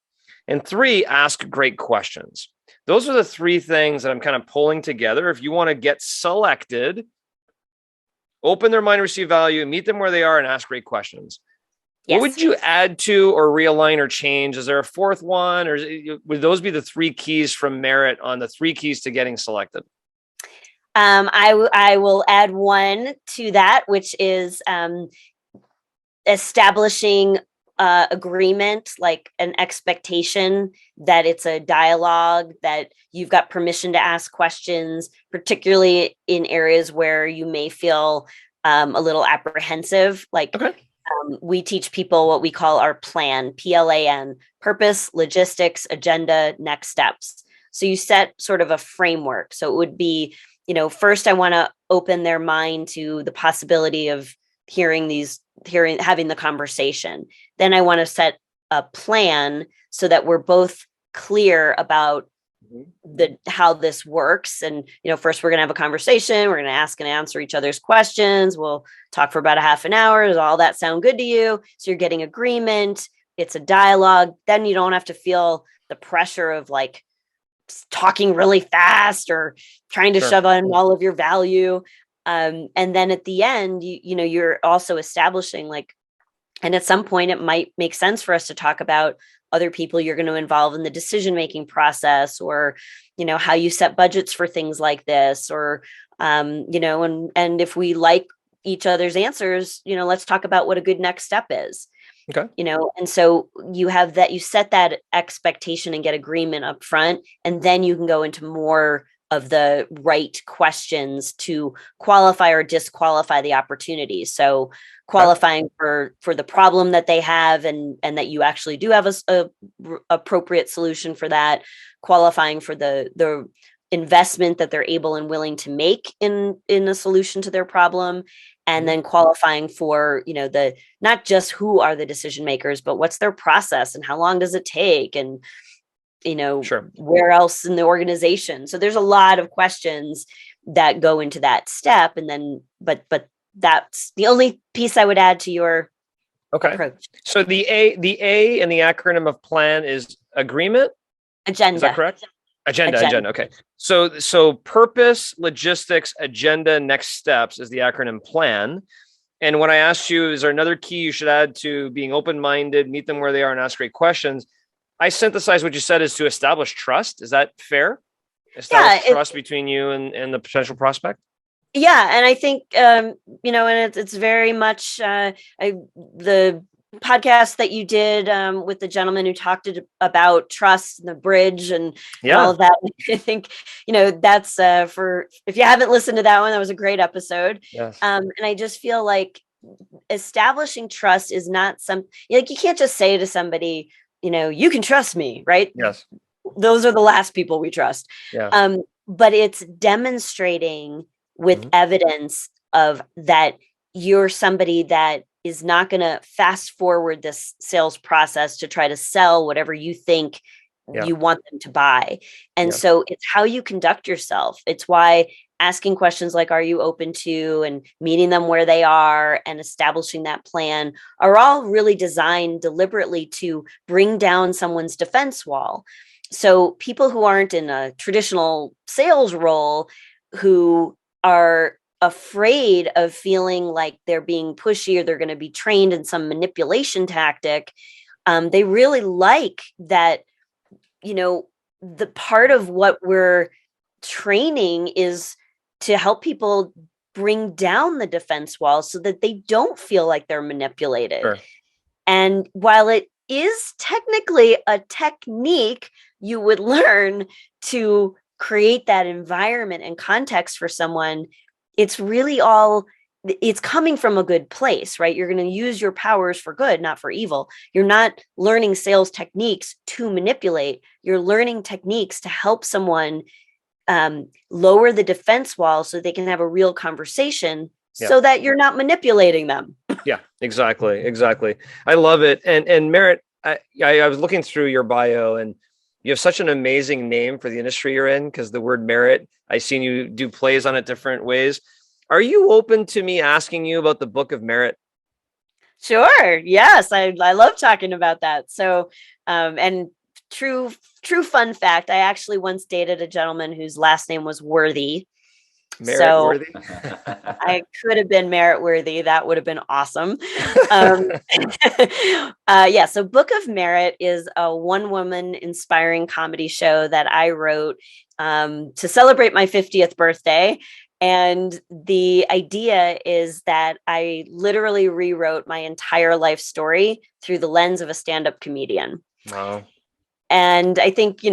And 3, ask great questions. Those are the 3 things that I'm kind of pulling together. If you want to get SELLected, open their mind, receive value, meet them where they are, and ask great questions. Yes. What would you add to or realign or change? Is there a 4th one, or would those be the 3 keys from Merritt on the 3 keys to getting SELLected? I will add one to that, which is establishing agreement, like an expectation that it's a dialogue, that you've got permission to ask questions, particularly in areas where you may feel a little apprehensive. Like, okay. We teach people what we call our plan, PLAN: purpose, logistics, agenda, next steps. So you set sort of a framework. So it would be, first I want to open their mind to the possibility of having the conversation. Then I want to set a plan so that we're both clear about how this works. And, first we're going to have a conversation. We're going to ask and answer each other's questions. We'll talk for about a half an hour. Does all that sound good to you? So you're getting agreement. It's a dialogue. Then you don't have to feel the pressure of like talking really fast or trying to shove on all of your value. And then at the end, you're also establishing and at some point it might make sense for us to talk about other people you're going to involve in the decision-making process, or, how you set budgets for things like this, or, and if we like each other's answers, let's talk about what a good next step is. Okay. And so you set that expectation and get agreement up front, and then you can go into more of the right questions to qualify or disqualify the opportunity. So qualifying for the problem that they have, and that you actually do have a appropriate solution for that, qualifying for the investment that they're able and willing to make in a solution to their problem, and then qualifying for, the not just who are the decision makers, but what's their process and how long does it take, and Sure. where else in the organization. So there's a lot of questions that go into that step. And then, but that's the only piece I would add to your approach. So the A in the acronym of plan is agreement. Agenda. Is that correct? Agenda. Okay. So purpose, logistics, agenda, next steps is the acronym plan. And when I asked you, is there another key you should add to being open-minded, meet them where they are, and ask great questions? I synthesized what you said is to establish trust. Is that fair? Establish trust between you and the potential prospect? Yeah. And I think, and it's very much the podcast that you did with the gentleman who talked about trust and the bridge and all of that. I think, that's for, if you haven't listened to that one, that was a great episode. Yes. And I just feel like establishing trust is not you can't just say to somebody, you can trust me, right? Yes. Those are the last people we trust. Yeah. But it's demonstrating with evidence of that you're somebody that is not going to fast forward this sales process to try to sell whatever you think you want them to buy. And so it's how you conduct yourself. It's why asking questions like, are you open to, and meeting them where they are and establishing that plan are all really designed deliberately to bring down someone's defense wall. So people who aren't in a traditional sales role, who are afraid of feeling like they're being pushy or they're going to be trained in some manipulation tactic, they really like that, the part of what we're training is to help people bring down the defense wall so that they don't feel like they're manipulated. Sure. And while it is technically a technique you would learn to create that environment and context for someone, it's really it's coming from a good place, right? You're going to use your powers for good, not for evil. You're not learning sales techniques to manipulate. You're learning techniques to help someone lower the defense wall so they can have a real conversation so that you're not manipulating them. Yeah, exactly. I love it. And Merritt, I was looking through your bio, and you have such an amazing name for the industry you're in, because the word merit, I've seen you do plays on it different ways. Are you open to me asking you about the book of merit? Sure. Yes. I love talking about that. So, and true fun fact, I actually once dated a gentleman whose last name was Worthy. Merit worthy? I could have been merit worthy. That would have been awesome. So Book of Merit is a one-woman inspiring comedy show that I wrote to celebrate my 50th birthday. And the idea is that I literally rewrote my entire life story through the lens of a stand-up comedian. Wow. And I think, you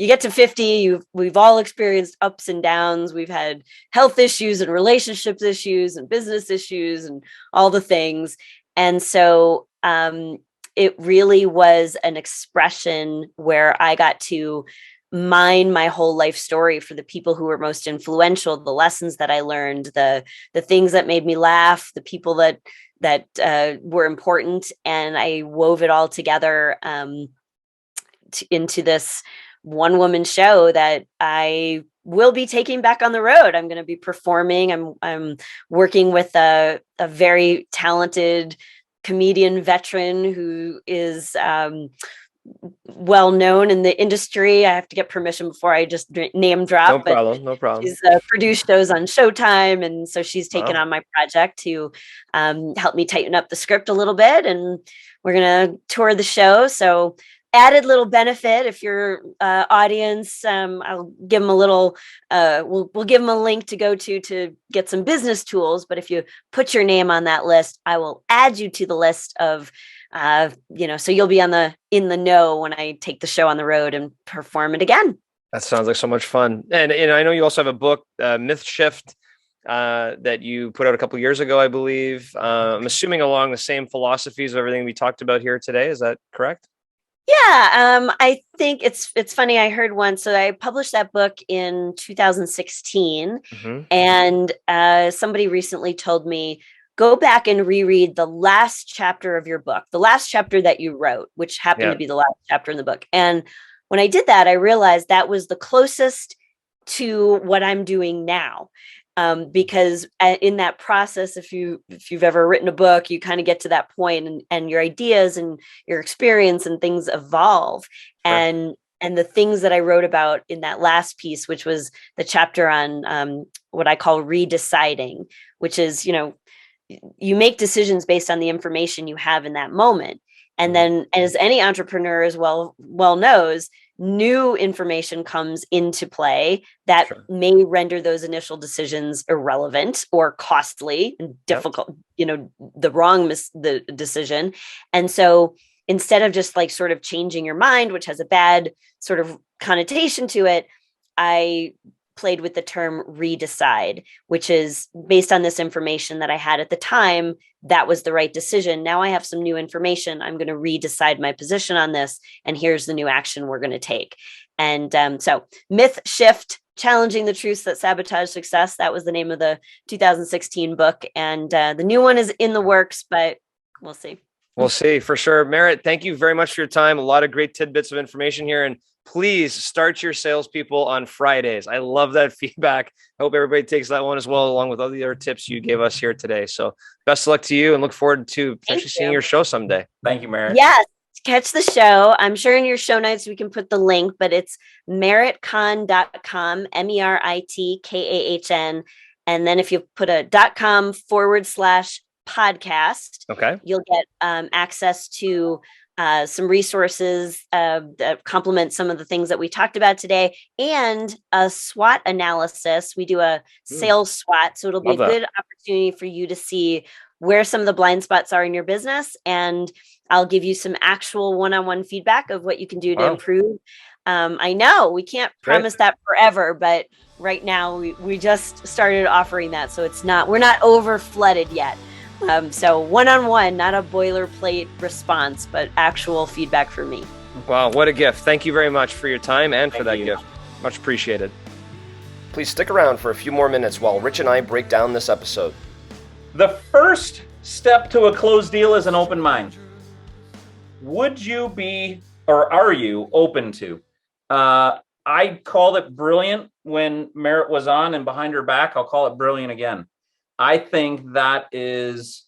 get to 50, we've all experienced ups and downs. We've had health issues and relationships issues and business issues and all the things. And so it really was an expression where I got to mine my whole life story for the people who were most influential, the lessons that I learned, the things that made me laugh, the people that were important. And I wove it all together into this one-woman show that I will be taking back on the road. I'm going to be performing. I'm working with a very talented comedian veteran who is well known in the industry. I have to get permission before I just name drop. No problem. She's produced shows on Showtime, and so she's taken on my project to help me tighten up the script a little bit. And we're going to tour the show. So added little benefit if your audience, I'll give them a little, we'll give them a link to go to get some business tools. But if you put your name on that list, I will add you to the list of, so you'll be in the know when I take the show on the road and perform it again. That sounds like so much fun. And I know you also have a book, Myth Shift, that you put out a couple of years ago, I believe. I'm assuming along the same philosophies of everything we talked about here today. Is that correct? I think it's funny. I heard one. So I published that book in 2016, Mm-hmm. and somebody recently told me go back and reread the last chapter of your book, the last chapter that you wrote, which happened Yeah. to be the last chapter in the book. And when I did that, I realized that was the closest to what I'm doing now. Because in that process, if you've ever written a book, you kind of get to that point, and your ideas and your experience and things evolve. Sure. And the things that I wrote about in that last piece, which was the chapter on what I call redeciding, which is, you make decisions based on the information you have in that moment. And then, as any entrepreneur as well knows, new information comes into play that Sure. may render those initial decisions irrelevant or costly and difficult, the wrong the decision. And so instead of just like sort of changing your mind, which has a bad sort of connotation to it, I played with the term redecide, which is based on this information that I had at the time. That was the right decision. Now I have some new information. I'm going to redecide my position on this. And here's the new action we're going to take. And so myth shift, challenging the truths that sabotage success. That was the name of the 2016 book. And the new one is in the works, but we'll see. We'll see for sure. Merritt, thank you very much for your time. A lot of great tidbits of information here. And please start your salespeople on Fridays. I love that feedback. I hope everybody takes that one as well, along with all the other tips you gave us here today. So best of luck to you, and look forward to potentially seeing your show someday. Thank you, Merritt. Yes. Catch the show. I'm sure in your show notes we can put the link, but it's merritkahn.com, MERITKAHN. And then if you put a .com/podcast, Okay. you'll get access to some resources that complement some of the things that we talked about today, and a SWOT analysis. We do a sales SWOT, so it'll be a good opportunity for you to see where some of the blind spots are in your business, and I'll give you some actual one-on-one feedback of what you can do to improve. I know we can't promise that forever, but right now we just started offering that, so we're not over flooded yet. So one-on-one, not a boilerplate response, but actual feedback for me. Wow, what a gift. Thank you very much for your time and for that gift. Much appreciated. Please stick around for a few more minutes while Rich and I break down this episode. The first step to a closed deal is an open mind. Would you be, or are you open to? I called it brilliant when Merritt was on, and behind her back, I'll call it brilliant again. I think that is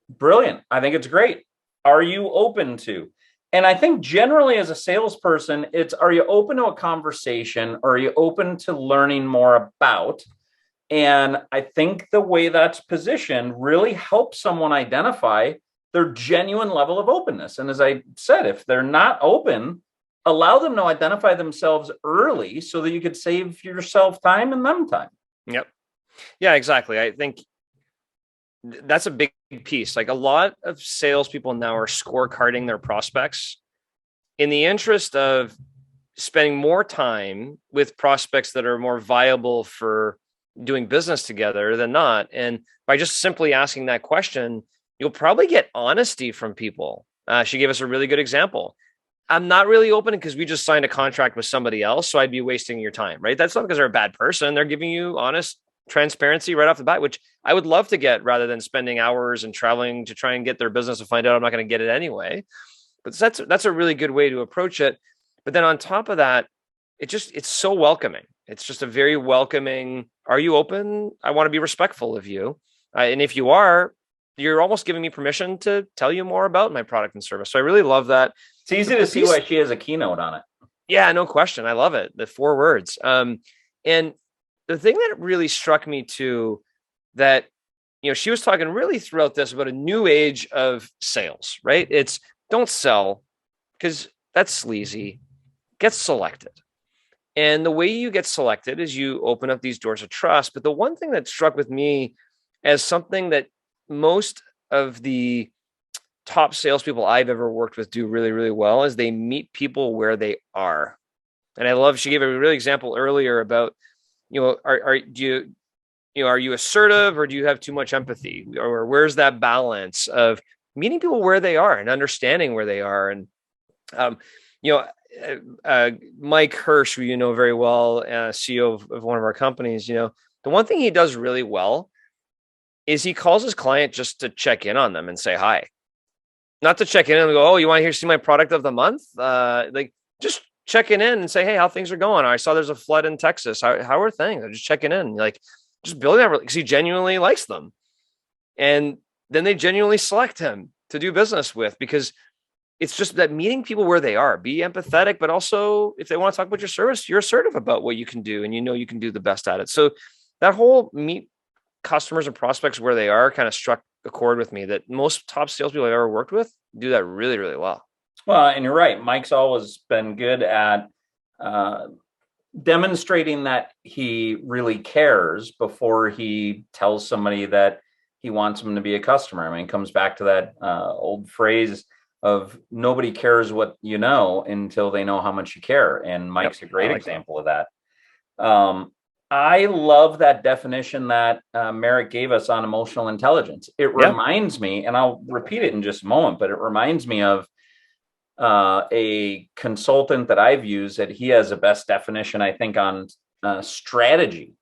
brilliant. I think it's great. Are you open to? And I think generally as a salesperson, are you open to a conversation, or are you open to learning more about? And I think the way that's positioned really helps someone identify their genuine level of openness. And as I said, if they're not open, allow them to identify themselves early so that you could save yourself time and them time. Yep. Yeah, exactly. I think that's a big piece. Like, a lot of salespeople now are scorecarding their prospects in the interest of spending more time with prospects that are more viable for doing business together than not. And by just simply asking that question, you'll probably get honesty from people. She gave us a really good example. I'm not really open because we just signed a contract with somebody else, so I'd be wasting your time, right? That's not because they're a bad person. They're giving you honest transparency right off the bat, which I would love to get, rather than spending hours and traveling to try and get their business to find out I'm not going to get it anyway. But that's a really good way to approach it. But then on top of that, it's so welcoming. It's just a very welcoming, are you open? I want to be respectful of you. And if you are, you're almost giving me permission to tell you more about my product and service. So I really love that. It's easy to see why she has a keynote on it. Yeah, no question. I love it. The 4 words. And the thing that really struck me too, that, she was talking really throughout this about a new age of sales, right? It's don't sell because that's sleazy. Get selected. And the way you get selected is you open up these doors of trust. But the one thing that struck with me as something that most of the top salespeople I've ever worked with do really, really well is they meet people where they are. And I love, she gave a really example earlier about, are you assertive, or do you have too much empathy, or where's that balance of meeting people where they are and understanding where they are? And Um, you know, Mike Hirsch, who you know very well, CEO of one of our companies, the one thing he does really well is he calls his client just to check in on them and say hi. Not to check in and go, oh, you want to see my product of the month? Like just checking in and say, hey, how things are going. I saw there's a flood in Texas. How are things? I'm just checking in, like just building that because he genuinely likes them. And then they genuinely select him to do business with, because it's just that meeting people where they are, be empathetic, but also if they want to talk about your service, you're assertive about what you can do and you can do the best at it. So that whole meet customers and prospects where they are kind of struck a chord with me, that most top salespeople I've ever worked with do that really, really well. Well, and you're right. Mike's always been good at demonstrating that he really cares before he tells somebody that he wants them to be a customer. I mean, it comes back to that old phrase of nobody cares what you know until they know how much you care. And Mike's a great example of that. I love that definition that Merritt gave us on emotional intelligence. It reminds me, and I'll repeat it in just a moment, but it reminds me of a consultant that I've used that he has the best definition, I think, on strategy.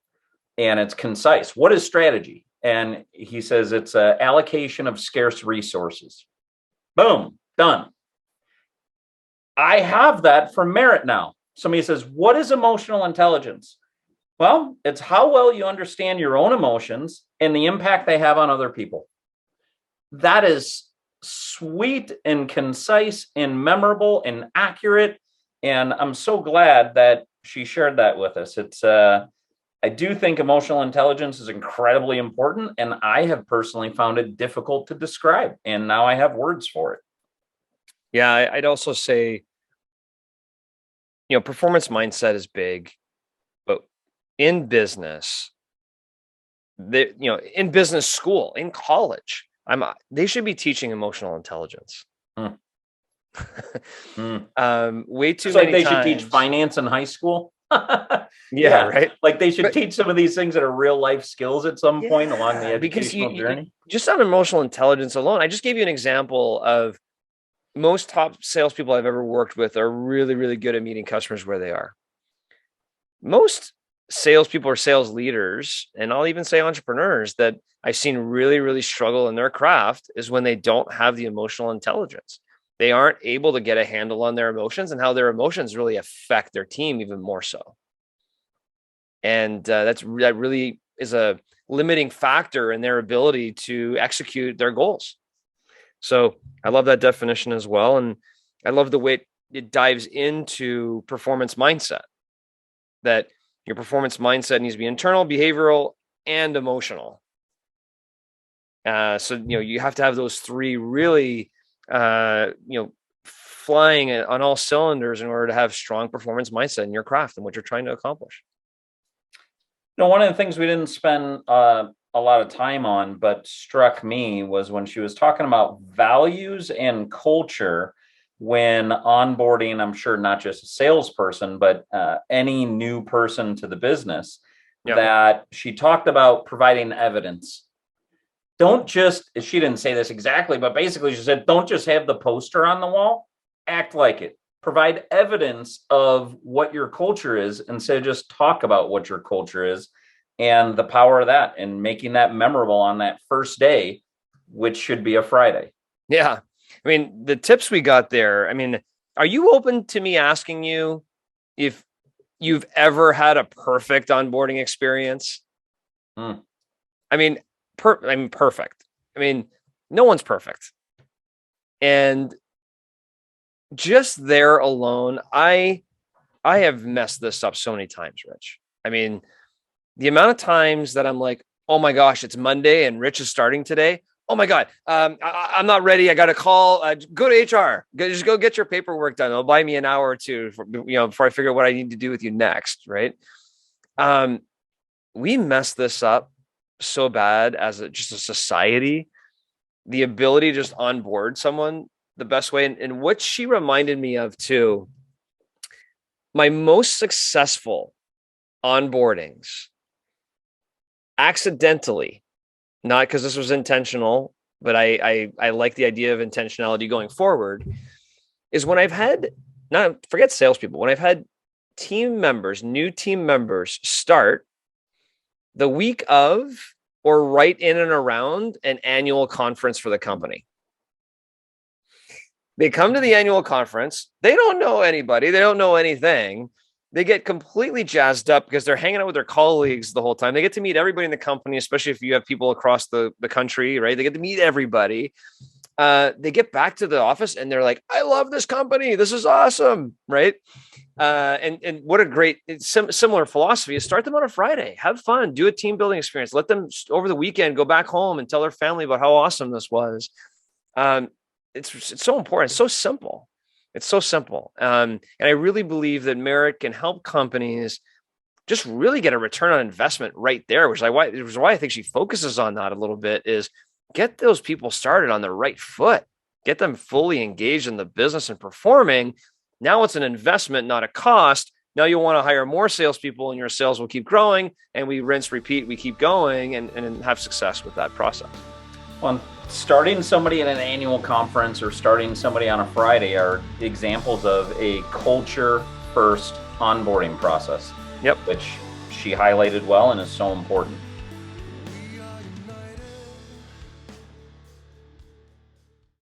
And it's concise. What is strategy? And he says it's an allocation of scarce resources. Boom, done. I have that from Merritt now. Somebody says, what is emotional intelligence? Well, it's how well you understand your own emotions and the impact they have on other people. That is sweet and concise and memorable and accurate. And I'm so glad that she shared that with us. It's, I do think emotional intelligence is incredibly important, and I have personally found it difficult to describe. And now I have words for it. Yeah, I'd also say, performance mindset is big, but in business, in business school, in college, they should be teaching emotional intelligence. Way too many they times. Should teach finance in high school. Yeah, right. Like they should teach some of these things that are real life skills at some point along the educational journey. Just on emotional intelligence alone, I just gave you an example of most top salespeople I've ever worked with are really, really good at meeting customers where they are. Most salespeople or sales leaders, and I'll even say entrepreneurs, that I've seen really, really struggle in their craft is when they don't have the emotional intelligence. They aren't able to get a handle on their emotions and how their emotions really affect their team even more so. And that really is a limiting factor in their ability to execute their goals. So I love that definition as well. And I love the way it dives into performance mindset, that your performance mindset needs to be internal, behavioral, and emotional. So, you have to have those three really, flying on all cylinders in order to have strong performance mindset in your craft and what you're trying to accomplish. One of the things we didn't spend a lot of time on, but struck me, was when she was talking about values and culture when onboarding, I'm sure not just a salesperson, but any new person to the business, that she talked about providing evidence. Don't just, she didn't say this exactly, but basically she said, don't just have the poster on the wall, act like it. Provide evidence of what your culture is instead of just talk about what your culture is, and the power of that and making that memorable on that first day, which should be a Friday. Yeah. I mean, the tips we got there, are you open to me asking you if you've ever had a perfect onboarding experience? Perfect. No one's perfect. And just there alone, I have messed this up so many times, Rich. The amount of times that I'm like, oh my gosh, it's Monday and Rich is starting today. Oh my God, I'm not ready. I got to call. Go to HR. Just go get your paperwork done. It'll buy me an hour or two, before I figure out what I need to do with you next, right? We mess this up so bad as just a society. The ability to just onboard someone the best way, and what she reminded me of too. My most successful onboardings, accidentally. Not because this was intentional, but I like the idea of intentionality going forward. is when I've had, not forget salespeople, when I've had team members, new team members start the week of or right in and around an annual conference for the company. They come to the annual conference. They don't know anybody. They don't know anything. They get completely jazzed up because they're hanging out with their colleagues the whole time. They get to meet everybody in the company, especially if you have people across the country, right? They get to meet everybody. They get back to the office and they're like, I love this company. This is awesome, right? And what a great similar philosophy is start them on a Friday. Have fun. Do a team building experience. Let them over the weekend go back home and tell their family about how awesome this was. It's so important. It's so simple. It's so simple. And I really believe that Merit can help companies just really get a return on investment right there, which is why I think she focuses on that a little bit, is get those people started on the right foot, get them fully engaged in the business and performing. Now it's an investment, not a cost. Now you'll want to hire more salespeople and your sales will keep growing, and we rinse, repeat, we keep going and have success with that process. Well, starting somebody at an annual conference or starting somebody on a Friday are examples of a culture first onboarding process. Yep. Which she highlighted well and is so important.